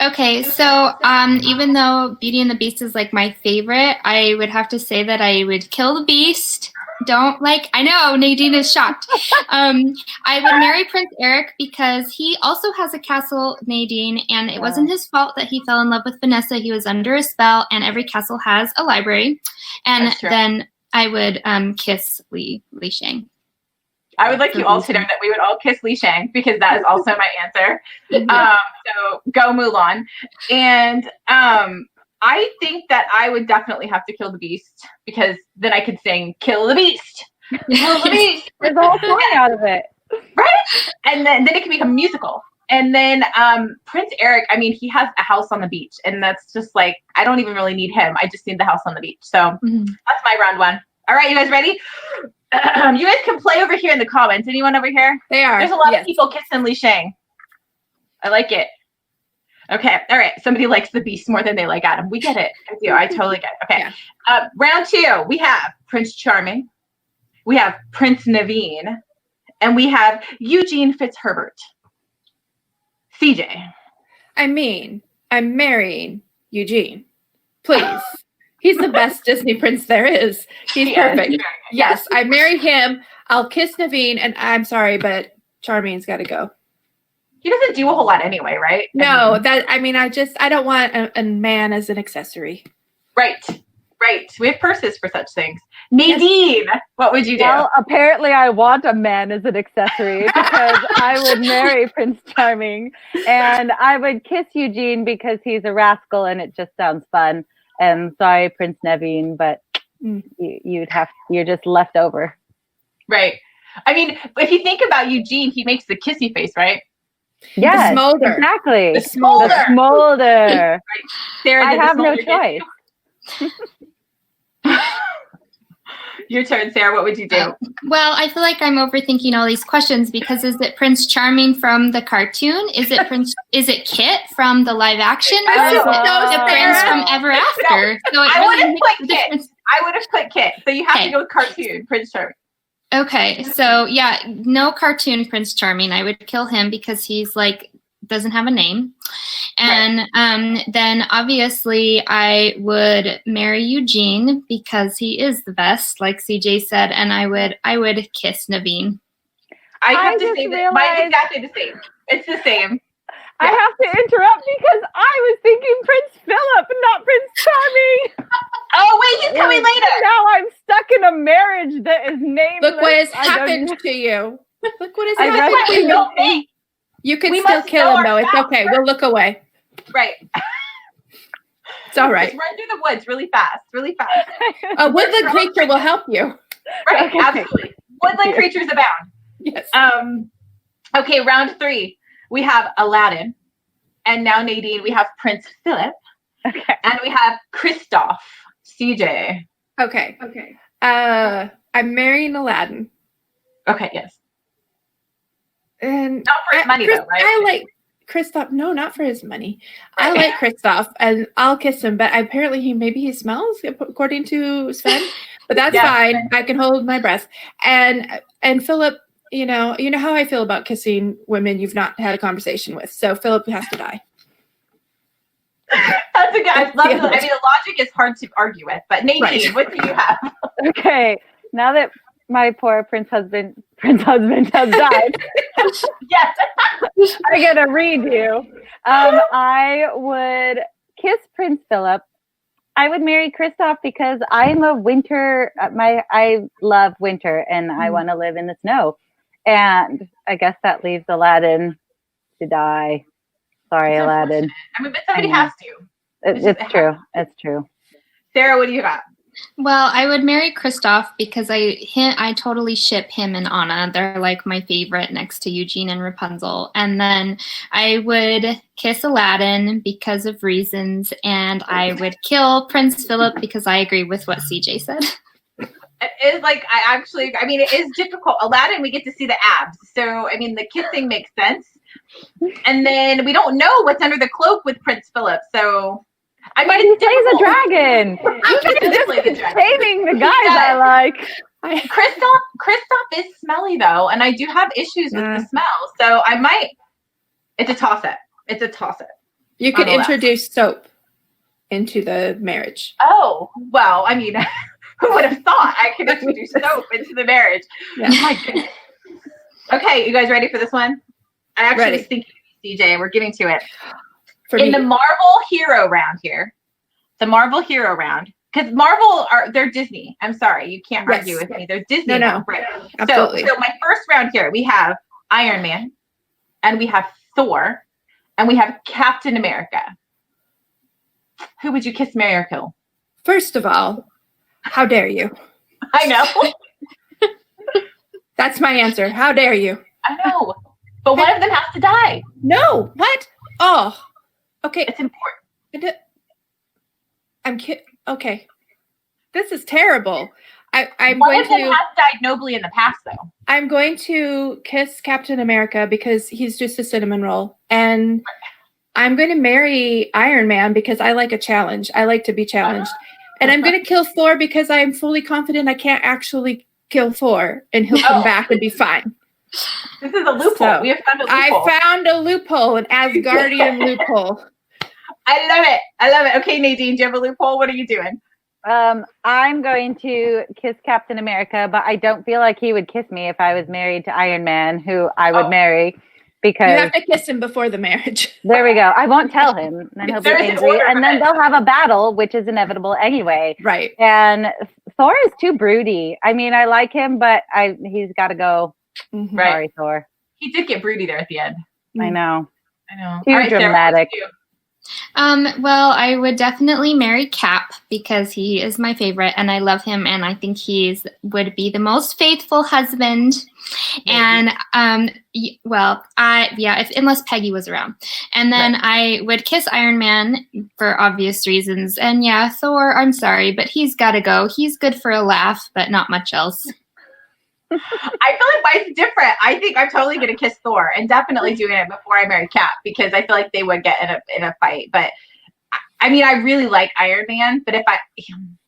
Okay, so even though Beauty and the Beast is like my favorite, I would have to say that I would kill the Beast. I know Nadine is shocked. I would marry Prince Eric because he also has a castle, Nadine, and it wasn't his fault that he fell in love with Vanessa. He was under a spell, and every castle has a library. And then I would kiss Li Shang. I would like you all to know that we would all kiss Li Shang because that is also my answer. So go Mulan. And I think that I would definitely have to kill the beast because then I could sing "Kill the Beast." Kill the beast. There's a whole song out of it. Right? And then it can become musical. And then Prince Eric, I mean, he has a house on the beach. And that's just like, I don't even really need him. I just need the house on the beach. So that's my round one. All right, you guys ready? You guys can play over here in the comments. Anyone over here? They are. There's a lot of people kissing Li Shang. I like it. Okay. All right. Somebody likes the beast more than they like Adam. We get it. I do. I totally get it. Okay. Yeah. Round two, we have Prince Charming. We have Prince Naveen. And we have Eugene Fitzherbert. CJ. I mean, I'm marrying Eugene. Please. He's the best Disney prince there is. He's perfect. Yes, I marry him. I'll kiss Naveen, and I'm sorry, but Charming's got to go. He doesn't do a whole lot anyway, right? No, I don't want a man as an accessory. Right. We have purses for such things. Nadine, what would you do? Well, apparently I want a man as an accessory because I would marry Prince Charming and I would kiss Eugene because he's a rascal and it just sounds fun. And sorry, Prince Naveen, but you're just left over. Right. I mean, if you think about Eugene, he makes the kissy face, right? Yes, the smolder. Exactly. The smolder. The smolder. Right. Sarah, I have no choice. Your turn, Sarah. What would you do? Well, I feel like I'm overthinking all these questions because is it Prince Charming from the cartoon? Is it Kit from the live action? Or is it the Prince from Ever After? No, I would have put Kit. I would have put Kit. So you have to go with cartoon, Prince Charming. Okay, so yeah, no cartoon Prince Charming. I would kill him because he's like doesn't have a name. And then obviously I would marry Eugene because he is the best, like CJ said, and I would kiss Naveen. I have to say that mine's exactly the same. It's the same. I have to interrupt because I was thinking Prince Philip, not Prince Charming. Oh wait, he's coming later. Now I'm stuck in a marriage that is nameless. Look what has happened to you. Look what has happened to you. You can still kill him, though. It's okay. We'll look away. Right. It's all right. Just run through the woods really fast. A woodland creature will help you. Right, okay. Absolutely. Woodland creatures abound. Yes. Okay, round three. We have Aladdin. And now, Nadine, we have Prince Philip. Okay. And we have Kristoff. CJ. Okay. I'm marrying Aladdin. Okay, yes. And not for his money, though, right? I like Kristoff. No, not for his money. I like Kristoff, and I'll kiss him. But apparently, he smells, according to Sven. But that's fine. I can hold my breath. And Philip, you know how I feel about kissing women you've not had a conversation with. So Philip has to die. That's a good. I love the logic is hard to argue with. But Nadine, what do you have? Okay, now that my poor prince husband has died. Yes. I gotta read you. I would kiss Prince Philip. I would marry Kristoff because I'm a winter. I love winter and I want to live in the snow. And I guess that leaves Aladdin to die. Sorry, Aladdin. I mean, but somebody has to. It's true. It's true. Sarah, what do you got? Well, I would marry Kristoff because I totally ship him and Anna. They're like my favorite next to Eugene and Rapunzel. And then I would kiss Aladdin because of reasons. And I would kill Prince Philip because I agree with what CJ said. It is like, it is difficult. Aladdin, we get to see the abs. So, I mean, the kissing makes sense. And then we don't know what's under the cloak with Prince Philip. So... He plays a dragon. Taming the guys I like. Kristoff is smelly though, and I do have issues with the smell. So I might. It's a toss up. You could introduce soap into the marriage. Oh well, I mean, who would have thought I could introduce soap into the marriage? Yeah. My goodness. Okay, you guys ready for this one? I actually was thinking, CJ, we're getting to it. In the Marvel Hero round here, the Marvel Hero round, because Marvel they're Disney. I'm sorry, you can't argue with me. They're Disney. No, right? absolutely. So my first round here, we have Iron Man, and we have Thor, and we have Captain America. Who would you kiss, marry, or kill? First of all, how dare you? I know. That's my answer. How dare you? I know. But one of them has to die. No. What? Oh. Okay. It's important. Okay. This is terrible. I'm one going of them to has died nobly in the past, though. I'm going to kiss Captain America because he's just a cinnamon roll. And I'm going to marry Iron Man because I like a challenge. I like to be challenged. And I'm going to kill Thor because I'm fully confident I can't actually kill Thor and he'll come back and be fine. This is a loophole. So, we have found a loophole. I found a loophole, an Asgardian loophole. I love it. Okay, Nadine, do you have a loophole? What are you doing? I'm going to kiss Captain America, but I don't feel like he would kiss me if I was married to Iron Man, who I would marry. Because you have to kiss him before the marriage. There we go. I won't tell him, then he'll be angry, and then they'll have a battle, which is inevitable anyway. Right. And Thor is too broody. I mean, I like him, but he's got to go. Mm-hmm. Right. Sorry, Thor. He did get broody there at the end. I know. Too dramatic. Well, I would definitely marry Cap because he is my favorite and I love him and I think would be the most faithful husband. And unless Peggy was around. And then I would kiss Iron Man for obvious reasons. And yeah, Thor, I'm sorry, but he's got to go. He's good for a laugh, but not much else. I feel like mine's different. I think I'm totally going to kiss Thor and definitely doing it before I marry Cap because I feel like they would get in a fight. But I mean, I really like Iron Man, but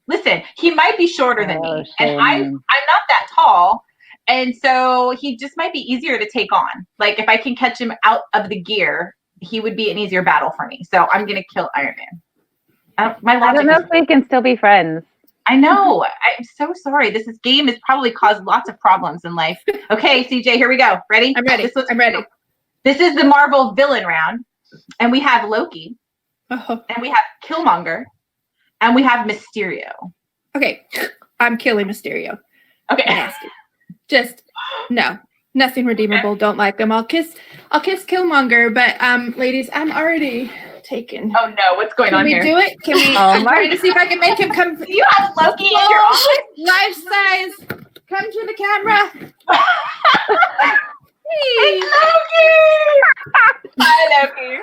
listen, he might be shorter than me and I'm not that tall. And so he just might be easier to take on. Like if I can catch him out of the gear, he would be an easier battle for me. So I'm going to kill Iron Man. I don't know if we can still be friends. I know. I'm so sorry. This game has probably caused lots of problems in life. Okay, CJ, here we go. Ready? I'm ready. I'm ready. This is the Marvel villain round. And we have Loki. Oh. And we have Killmonger. And we have Mysterio. Okay. I'm killing Mysterio. Okay. Nasty. Just, no. Nothing redeemable. Okay. Don't like him. I'll kiss Killmonger. But, ladies, I'm already taken. Oh no, what's going on here? Can we do it? Can we? I'm trying to see if I can make him come. Do you have Loki in your office? Life size. Come to the camera. Hey, Loki! Hi, Loki.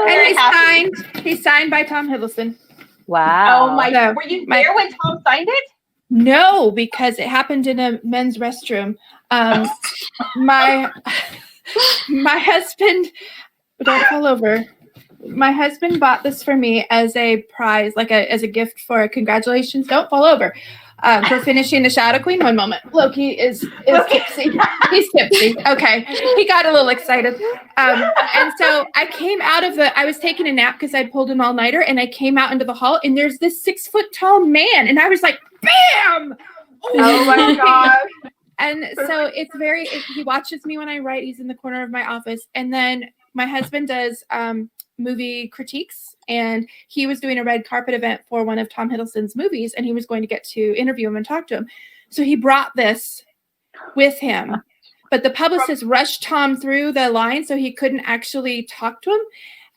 And he's signed by Tom Hiddleston. Wow. Oh my God. Were you there when Tom signed it? No, because it happened in a men's restroom. My husband, don't fall over. My husband bought this for me as a prize, as a gift for congratulations. Don't fall over. For finishing the Shadow Queen. One moment. Loki is tipsy. He's tipsy. Okay. He got a little excited. And so I was taking a nap because I'd pulled an all-nighter and I came out into the hall and there's this 6 foot tall man. And I was like, bam! Oh my God. And so he watches me when I write. He's in the corner of my office. And then my husband does movie critiques, and he was doing a red carpet event for one of Tom Hiddleston's movies, and he was going to get to interview him and talk to him. So he brought this with him, but the publicist rushed Tom through the line, so he couldn't actually talk to him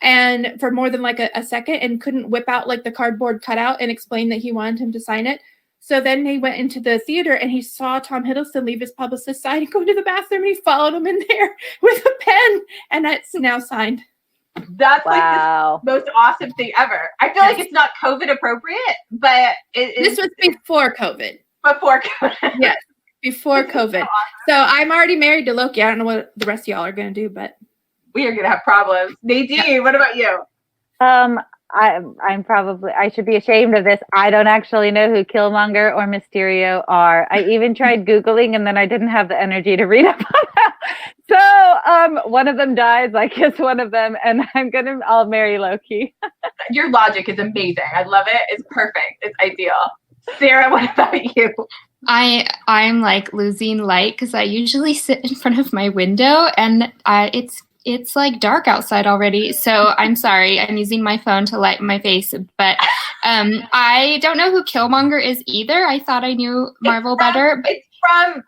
and for more than a second, and couldn't whip out the cardboard cutout and explain that he wanted him to sign it. So then he went into the theater and he saw Tom Hiddleston leave his publicist's side and go to the bathroom, and he followed him in there with a pen, and it's now signed. That's the most awesome thing ever. I feel like it's not COVID appropriate, but this was before COVID. Before COVID. Yes, before COVID. So I'm already married to Loki. I don't know what the rest of y'all are going to do, but we are going to have problems. Nadine, what about you? I should be ashamed of this. I don't actually know who Killmonger or Mysterio are. I even tried Googling and then I didn't have the energy to read up on that. So one of them dies, I kiss one of them, and I'll marry Loki. Your logic is amazing. I love it. It's perfect. It's ideal. Sarah, what about you? I'm losing light because I usually sit in front of my window and it's it's like dark outside already. So I'm sorry. I'm using my phone to light my face. But I don't know who Killmonger is either. I thought I knew Marvel better. It's from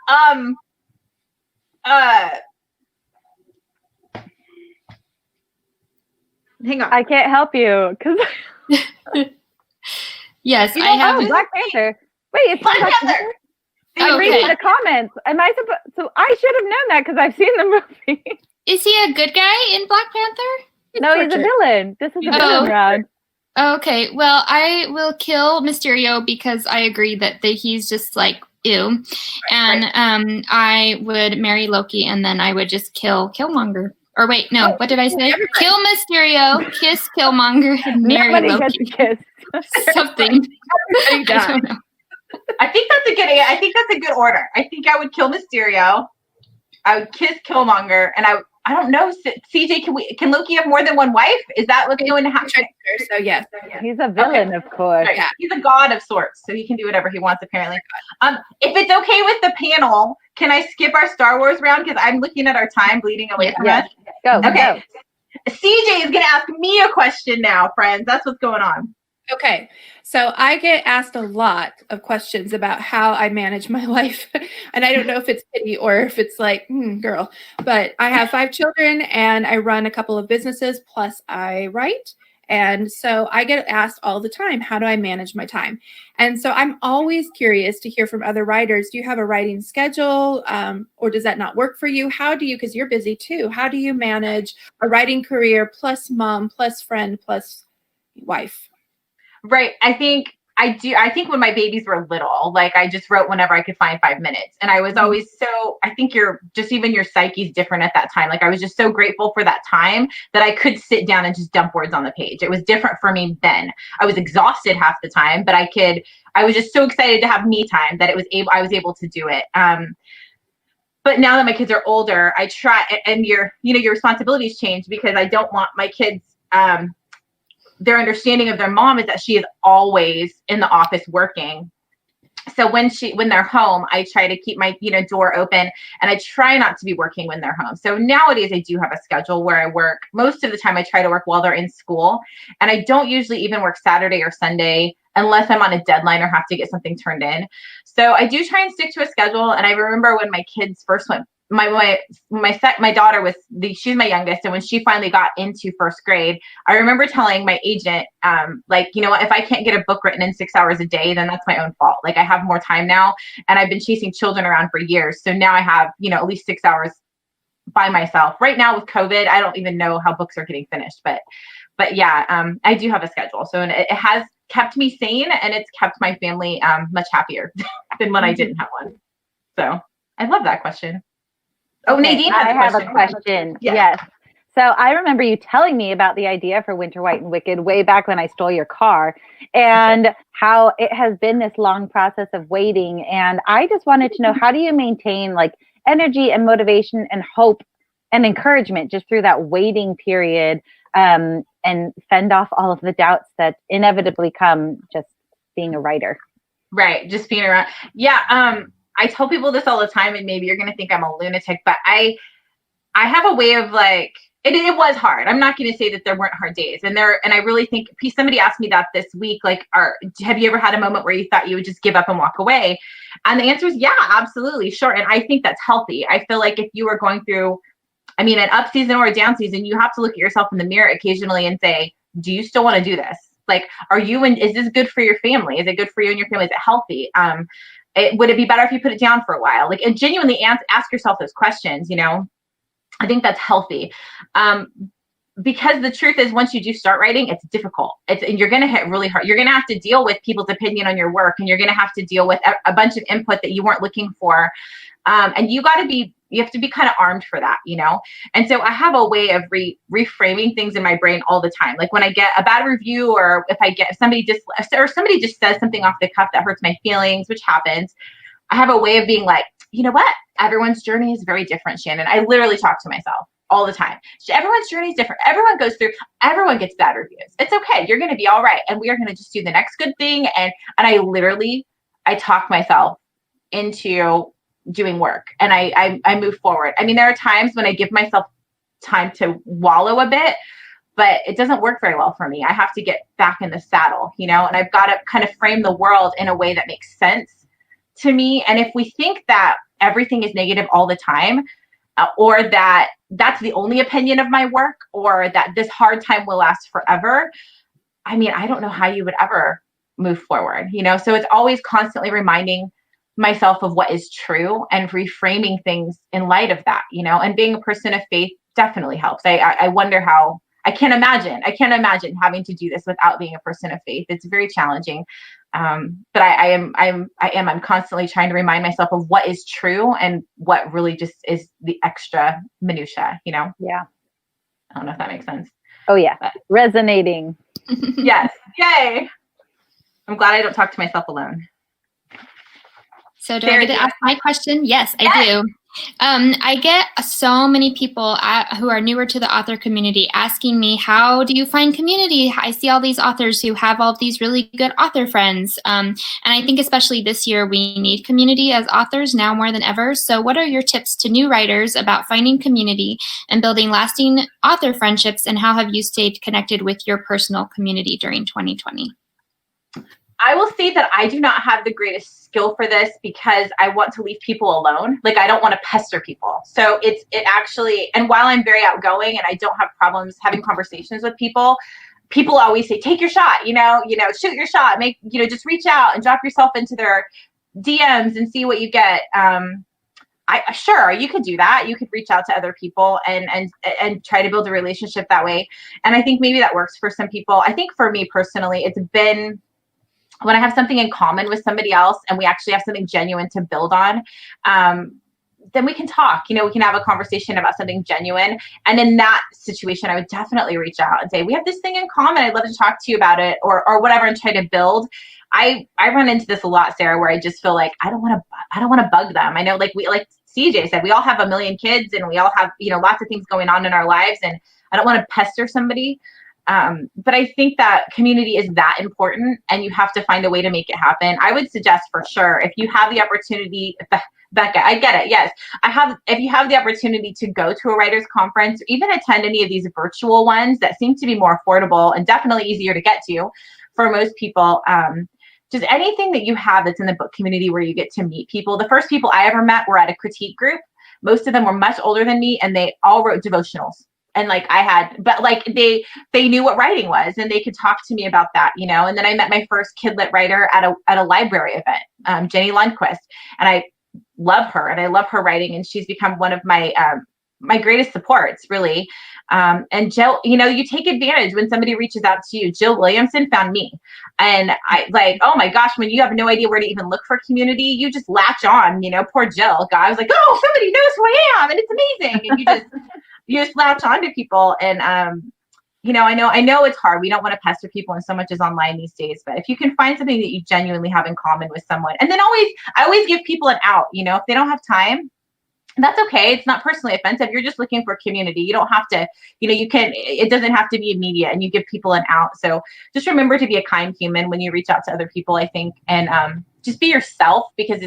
hang on. I can't help you because Yes, You I don't have. know oh, Black Panther. Wait, it's Black Black Panther. Panther. Oh, I'm reading okay. the comments. Am I supposed? So I should have known that because I've seen the movie. Is he a good guy in Black Panther? No, he's a villain. This is a Oh. villain round. Okay, well, I will kill Mysterio because I agree that he's just like ew, and I would marry Loki, and then I would just kill Killmonger. Or wait, no, what did I say? Kill Mysterio, kiss Killmonger, and marry Nobody Loki. gets kissed. Something. I don't know. I think that's a good order. I think I would kill Mysterio. I would kiss Killmonger, and I don't know, CJ. Can Loki have more than one wife? Is that what's going to happen? So yes. He's a villain, of course. Right. He's a god of sorts, so he can do whatever he wants. Apparently, if it's okay with the panel, can I skip our Star Wars round because I'm looking at our time bleeding away from us? Go. Okay. CJ is going to ask me a question now, friends. That's what's going on. Okay, so I get asked a lot of questions about how I manage my life, and I don't know if it's pity or if it's like, girl, but I have 5 children and I run a couple of businesses, plus I write, and so I get asked all the time, how do I manage my time? And so I'm always curious to hear from other writers. Do you have a writing schedule, or does that not work for you? How do you, because you're busy too, how do you manage a writing career plus mom, plus friend, plus wife? Right. I think when my babies were little, like I just wrote whenever I could find 5 minutes. And I was always I think your psyche's different at that time. Like I was just so grateful for that time that I could sit down and just dump words on the page. It was different for me then. I was exhausted half the time, but I was just so excited to have me time that I was able to do it. But now that my kids are older, I try, and your responsibilities change because I don't want my kids, their understanding of their mom is that she is always in the office working. So when they're home, I try to keep my, door open, and I try not to be working when they're home. So nowadays I do have a schedule where I work. Most of the time I try to work while they're in school, and I don't usually even work Saturday or Sunday unless I'm on a deadline or have to get something turned in. So I do try and stick to a schedule. And I remember when my kids first went, my daughter she's my youngest, and when she finally got into first grade, I remember telling my agent, if I can't get a book written in 6 hours a day, then that's my own fault. Like I have more time now, and I've been chasing children around for years, so now I have at least 6 hours by myself. Right now with COVID, I don't even know how books are getting finished, but yeah, I do have a schedule, so it has kept me sane, and it's kept my family much happier than when I didn't have one. So I love that question. Oh, okay, Nadine I have a question. Yes. So I remember you telling me about the idea for Winter, White, and Wicked way back when I stole your car, and how it has been this long process of waiting. And I just wanted to know, how do you maintain like energy and motivation and hope and encouragement just through that waiting period, and fend off all of the doubts that inevitably come just being a writer? Right. Just being around. Yeah. I tell people this all the time, and maybe you're going to think I'm a lunatic, but I have a way of like, it was hard. I'm not going to say that there weren't hard days, and I really think somebody asked me that this week, like, have you ever had a moment where you thought you would just give up and walk away? And the answer is yeah, absolutely. Sure. And I think that's healthy. I feel like if you are going through, an up season or a down season, you have to look at yourself in the mirror occasionally and say, do you still want to do this? Like, is this good for your family? Is it good for you and your family? Is it healthy? Would it be better if you put it down for a while? Like, and genuinely ask yourself those questions, I think that's healthy. Because the truth is, once you do start writing, it's difficult. And you're going to hit really hard. You're going to have to deal with people's opinion on your work, and you're going to have to deal with a bunch of input that you weren't looking for. And you have to be kind of armed for that, And so I have a way of reframing things in my brain all the time. Like when I get a bad review, or if somebody just says something off the cuff that hurts my feelings, which happens, I have a way of being like, you know what? Everyone's journey is very different, Shannon. I literally talk to myself all the time. Everyone's journey is different. Everyone gets bad reviews. It's okay. You're going to be all right. And we are going to just do the next good thing. And I talk myself into doing work, and I move forward. There are times when I give myself time to wallow a bit, but it doesn't work very well for me. I have to get back in the saddle, and I've got to kind of frame the world in a way that makes sense to me. And if we think that everything is negative all the time, or that that's the only opinion of my work, or that this hard time will last forever, I mean, I don't know how you would ever move forward, So it's always constantly reminding myself of what is true and reframing things in light of that, and being a person of faith definitely helps. I wonder how, I can't imagine having to do this without being a person of faith. It's very challenging. But I'm constantly trying to remind myself of what is true and what really just is the extra minutia, Yeah. I don't know if that makes sense. Oh yeah. But resonating. Yes. Yay. I'm glad I don't talk to myself alone. So do I get to ask my question? Yes, I do. I get so many people who are newer to the author community asking me, how do you find community? I see all these authors who have all these really good author friends. And I think especially this year, we need community as authors now more than ever. So what are your tips to new writers about finding community and building lasting author friendships? And how have you stayed connected with your personal community during 2020? I will say that I do not have the greatest skill for this because I want to leave people alone. Like, I don't want to pester people. So it actually, and while I'm very outgoing and I don't have problems having conversations with people always say, take your shot, shoot your shot, just reach out and drop yourself into their DMs and see what you get. Sure, you could do that. You could reach out to other people and try to build a relationship that way. And I think maybe that works for some people. I think for me personally, it's been when I have something in common with somebody else and we actually have something genuine to build on, then we can talk, we can have a conversation about something genuine. And in that situation, I would definitely reach out and say, we have this thing in common. I'd love to talk to you about it or whatever, and try to build. I run into this a lot, Sarah, where I just feel like I don't want to bug them. I know, like CJ said, we all have a million kids and we all have, lots of things going on in our lives, and I don't want to pester somebody. But I think that community is that important, and you have to find a way to make it happen. I would suggest for sure, if you have the opportunity, Becca, I get it. Yes, if you have the opportunity to go to a writer's conference, or even attend any of these virtual ones that seem to be more affordable and definitely easier to get to for most people, just anything that you have that's in the book community where you get to meet people. The first people I ever met were at a critique group. Most of them were much older than me, and they all wrote devotionals. And they knew what writing was, and they could talk to me about that, And then I met my first kidlit writer at a library event, Jenny Lundquist, and I love her, and I love her writing, and she's become one of my my greatest supports, really. And Jill, you take advantage when somebody reaches out to you. Jill Williamson found me, and oh my gosh, when you have no idea where to even look for community, you just latch on. Poor Jill. I was like, oh, somebody knows who I am, and it's amazing, and you just latch on to people. And, I know it's hard. We don't want to pester people, and so much is online these days, but if you can find something that you genuinely have in common with someone, and then I always give people an out, if they don't have time, that's okay. It's not personally offensive. You're just looking for community. You don't have to, it doesn't have to be immediate, and you give people an out. So just remember to be a kind human when you reach out to other people, I think, and just be yourself, because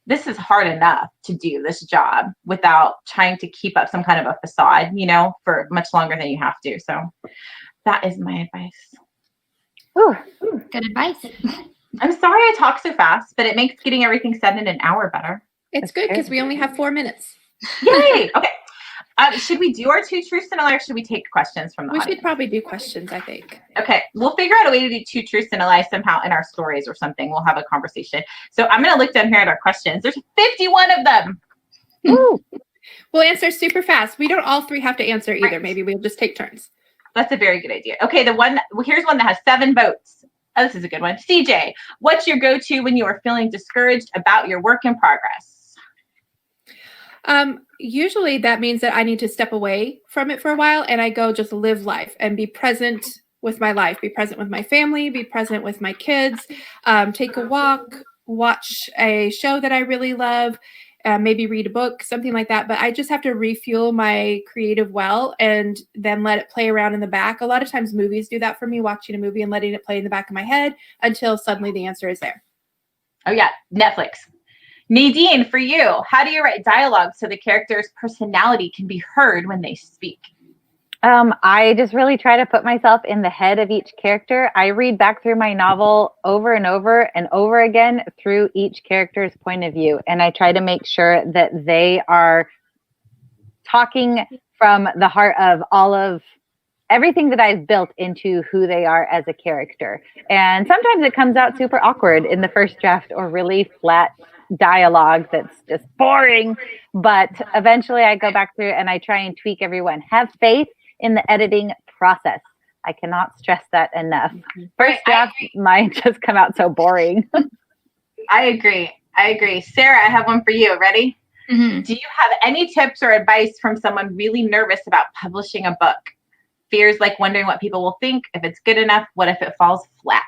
this is hard enough to do this job without trying to keep up some kind of a facade, for much longer than you have to. So that is my advice. Ooh, good advice. I'm sorry I talk so fast, but it makes getting everything said in an hour better. It's good because we only have 4 minutes. Yay! Okay. Should we do our 2 truths and a lie, or should we take questions from the audience? We should probably do questions, I think. Okay. We'll figure out a way to do 2 truths and a lie somehow in our stories or something. We'll have a conversation. So I'm going to look down here at our questions. There's 51 of them. Woo! We'll answer super fast. We don't all 3 have to answer either. Right. Maybe we'll just take turns. That's a very good idea. Okay. Here's one that has 7 votes. Oh, this is a good one. CJ, what's your go-to when you are feeling discouraged about your work in progress? Usually that means that I need to step away from it for a while, and I go just live life and be present with my life, be present with my family, be present with my kids, take a walk, watch a show that I really love, maybe read a book, something like that. But I just have to refuel my creative well and then let it play around in the back. A lot of times movies do that for me, watching a movie and letting it play in the back of my head until suddenly the answer is there. Oh yeah. Netflix. Nadine, for you, how do you write dialogue so the character's personality can be heard when they speak? I just really try to put myself in the head of each character. I read back through my novel over and over again through each character's point of view. And I try to make sure that they are talking from the heart of all of everything that I've built into who they are as a character. And sometimes it comes out super awkward in the first draft or really flat dialogue that's just boring. But eventually I go back through and I try and tweak everyone. Have faith in the editing process. I cannot stress that enough. First draft might just come out so boring. I agree. Sarah, I have one for you. Ready? Mm-hmm. Do you have any tips or advice from someone really nervous about publishing a book? Fears like wondering what people will think, if it's good enough, what if it falls flat?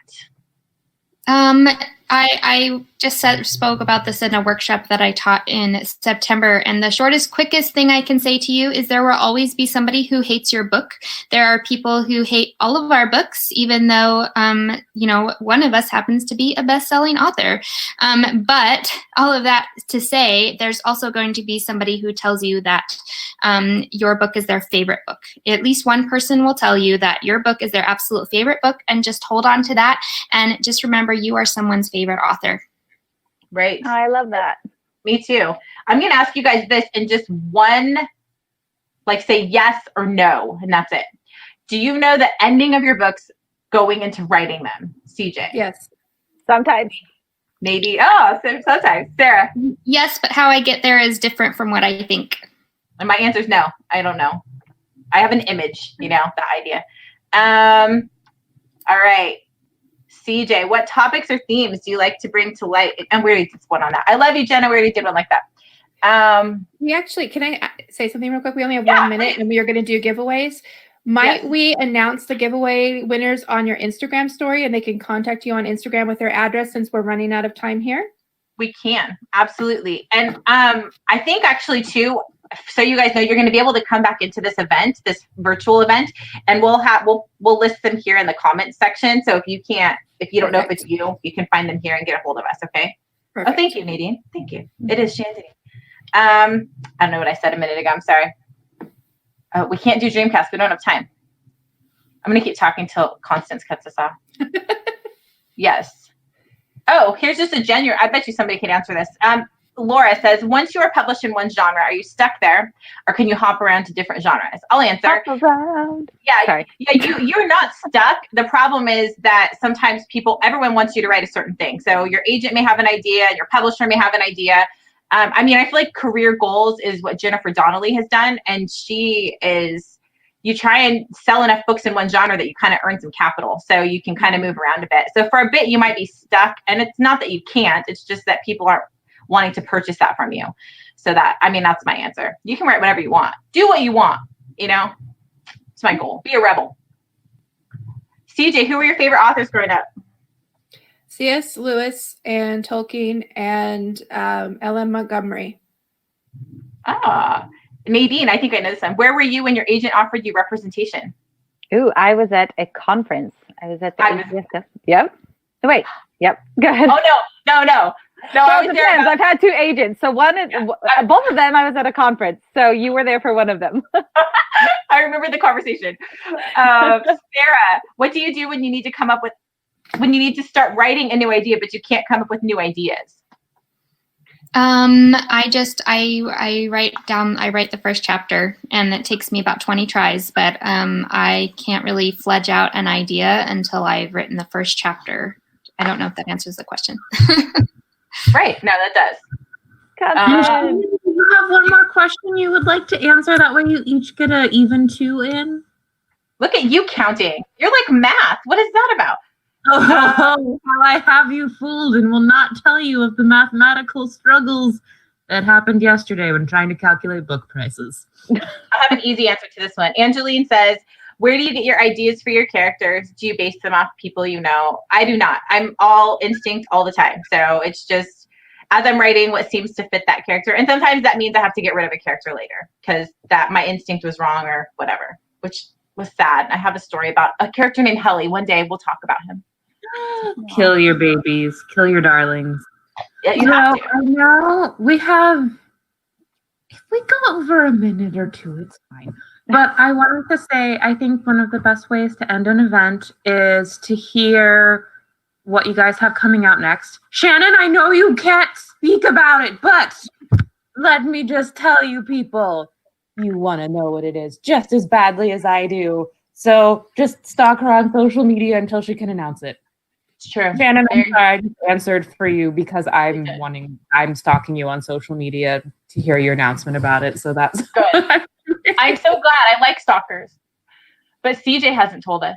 I just spoke about this in a workshop that I taught in September, and the shortest, quickest thing I can say to you is there will always be somebody who hates your book. There are people who hate all of our books, even though, one of us happens to be a best-selling author. But all of that to say, there's also going to be somebody who tells you that your book is their favorite book. At least one person will tell you that your book is their absolute favorite book, and just hold on to that. And just remember, you are someone's favorite author. Right. I love that. Me too. I'm going to ask you guys this in just one, say yes or no, and that's it. Do you know the ending of your books going into writing them? CJ? Yes. Sometimes. Maybe. Oh, sometimes. Sarah? Yes, but how I get there is different from what I think. And my answer is no. I don't know. I have an image, the idea. All right. CJ, what topics or themes do you like to bring to light? And we already did one on that. I love you, Jenna. We already did one like that. We actually, can I say something real quick? We only have 1 minute and we are going to do giveaways. Might we announce the giveaway winners on your Instagram story and they can contact you on Instagram with their address since we're running out of time here? We can. Absolutely. And I think actually too, so you guys know, you're going to be able to come back into this event, this virtual event, and we'll list them here in the comments section. So if you don't know if it's you, you can find them here and get a hold of us. Okay. Perfect. Oh, thank you, Nadine. Thank you. It is Shannon. I don't know what I said a minute ago. I'm sorry. We can't do Dreamcast. We don't have time. I'm going to keep talking till Constance cuts us off. Yes. Oh, here's just a genuine. I bet you somebody can answer this. Laura says, once you are published in one genre, are you stuck there, or can you hop around to different genres? I'll answer. Hop around. Yeah, sorry. Yeah. You're not stuck. The problem is that sometimes everyone wants you to write a certain thing. So your agent may have an idea, your publisher may have an idea. I feel like career goals is what Jennifer Donnelly has done, and you try and sell enough books in one genre that you kind of earn some capital, so you can kind of move around a bit. So for a bit, you might be stuck, and it's not that you can't. It's just that people aren't wanting to purchase that from you. So that's my answer. You can write whatever you want. Do what you want, It's my goal. Be a rebel. CJ, who were your favorite authors growing up? C.S. Lewis and Tolkien and L.M. Montgomery. Nadine, I think I know this one. Where were you when your agent offered you representation? Ooh, I was at a conference. I was at the ACSF. Yep. Oh, wait. Yep. Go ahead. Oh, no. No, I was there. I've had two agents. So both of them, I was at a conference. So you were there for one of them. I remember the conversation. Sarah, what do you do when you need to start writing a new idea, but you can't come up with new ideas? I write the first chapter, and it takes me about 20 tries, but I can't really fledge out an idea until I've written the first chapter. I don't know if that answers the question. Right. No, that does. Do you have one more question you would like to answer? That way you each get an even 2 in. Look at you counting. You're like math. What is that about? Oh, well, I have you fooled and will not tell you of the mathematical struggles that happened yesterday when trying to calculate book prices. I have an easy answer to this one. Angeline says, where do you get your ideas for your characters? Do you base them off people you know? I do not. I'm all instinct all the time. So it's just as I'm writing what seems to fit that character. And sometimes that means I have to get rid of a character later because my instinct was wrong or whatever, which was sad. I have a story about a character named Helly. One day we'll talk about him. Kill your babies. Kill your darlings. I know we have. If we go over a minute or two, it's fine. But I wanted to say, I think one of the best ways to end an event is to hear what you guys have coming out next. Shannon, I know you can't speak about it, but let me just tell you people, you want to know what it is just as badly as I do. So just stalk her on social media until she can announce it. It's true. Shannon, I'm sorry I just answered for you because I'm stalking you on social media to hear your announcement about it. So that's good. I'm so glad. I like stalkers. But CJ hasn't told us.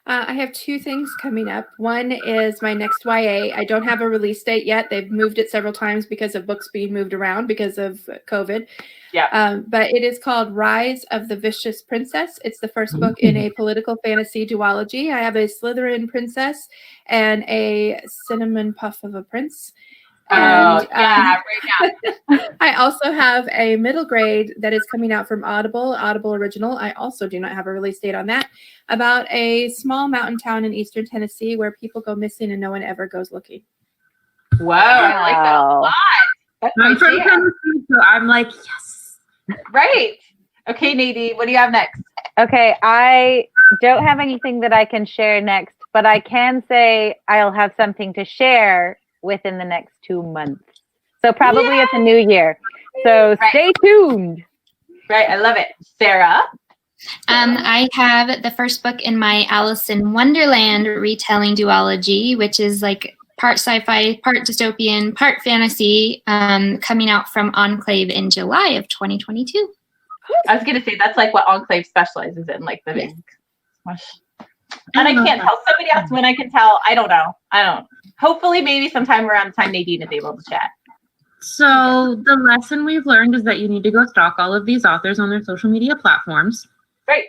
I have two things coming up. One is my next YA. I don't have a release date yet. They've moved it several times because of books being moved around because of COVID. Yeah. But it is called Rise of the Vicious Princess. It's the first book in a political fantasy duology. I have a Slytherin princess and a cinnamon puff of a prince. And, right now. I also have a middle grade that is coming out from Audible Original. I also do not have a release date on that, about a small mountain town in eastern Tennessee where people go missing and no one ever goes looking. Wow. I like that a lot. That's I'm from Tennessee, so I'm like, yes. Right. Okay, Nadine, what do you have next? Okay, I don't have anything that I can share next, but I can say I'll have something to share within the next 2 months. So probably at the new year. So stay tuned. Right, I love it. Sarah? I have the first book in my Alice in Wonderland retelling duology, which is like part sci-fi, part dystopian, part fantasy, coming out from Enclave in July of 2022. I was going to say, that's like what Enclave specializes in, like the big smush. And I can't tell. Somebody else when I can tell. I don't know. Hopefully, maybe sometime around the time Nadine is able to chat. So the lesson we've learned is that you need to go stalk all of these authors on their social media platforms. Right.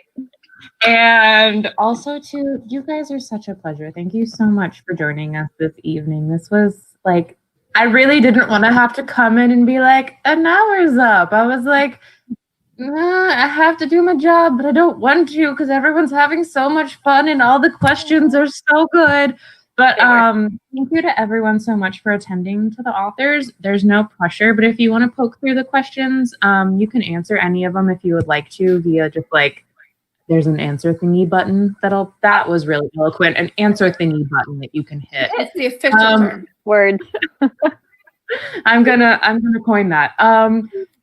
And also you guys are such a pleasure. Thank you so much for joining us this evening. This was like, I really didn't want to have to come in and be like, an hour's up. I was like, I have to do my job, but I don't want to because everyone's having so much fun and all the questions are so good. But thank you to everyone so much for attending to the authors. There's no pressure, but if you want to poke through the questions, you can answer any of them if you would like to via just like, there's an answer thingy button that was really eloquent, an answer thingy button that you can hit. It's the official term. Words. I'm gonna coin that.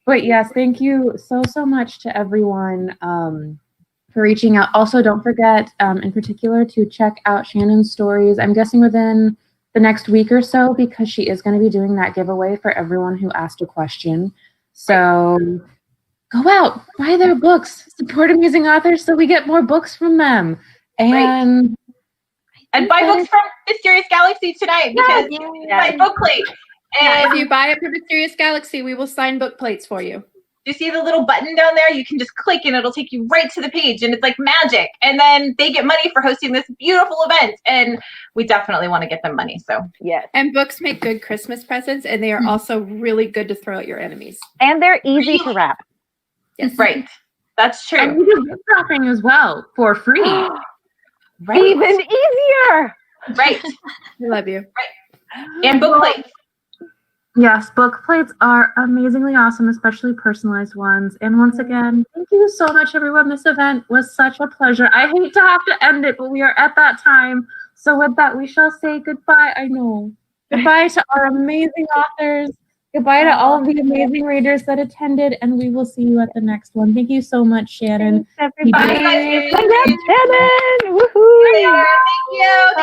But yes, thank you so much to everyone for reaching out. Also, don't forget, in particular, to check out Shannon's stories. I'm guessing within the next week or so, because she is going to be doing that giveaway for everyone who asked a question. So go out, buy their books, support amazing authors so we get more books from them. And buy books from Mysterious Galaxy tonight because my book plate. And if you buy it from Mysterious Galaxy, we will sign book plates for you. You see the little button down there? You can just click and it'll take you right to the page and it's like magic. And then they get money for hosting this beautiful event. And we definitely want to get them money. So yes. And books make good Christmas presents and they are also really good to throw at your enemies. And they're easy to wrap. Yes. Right. That's true. And we do gift wrapping as well for free. Right. Even easier. Right. I love you. Right. And book plates. Yes, book plates are amazingly awesome, especially personalized ones. And once again, thank you so much, everyone. This event was such a pleasure. I hate to have to end it, but we are at that time. So with that, we shall say goodbye. I know. Goodbye to our amazing authors. Goodbye to all of the amazing readers that attended, and we will see you at the next one. Thank you so much, Shannon. Thanks, everybody. Bye. Congrats, Shannon. Woohoo. Thank you.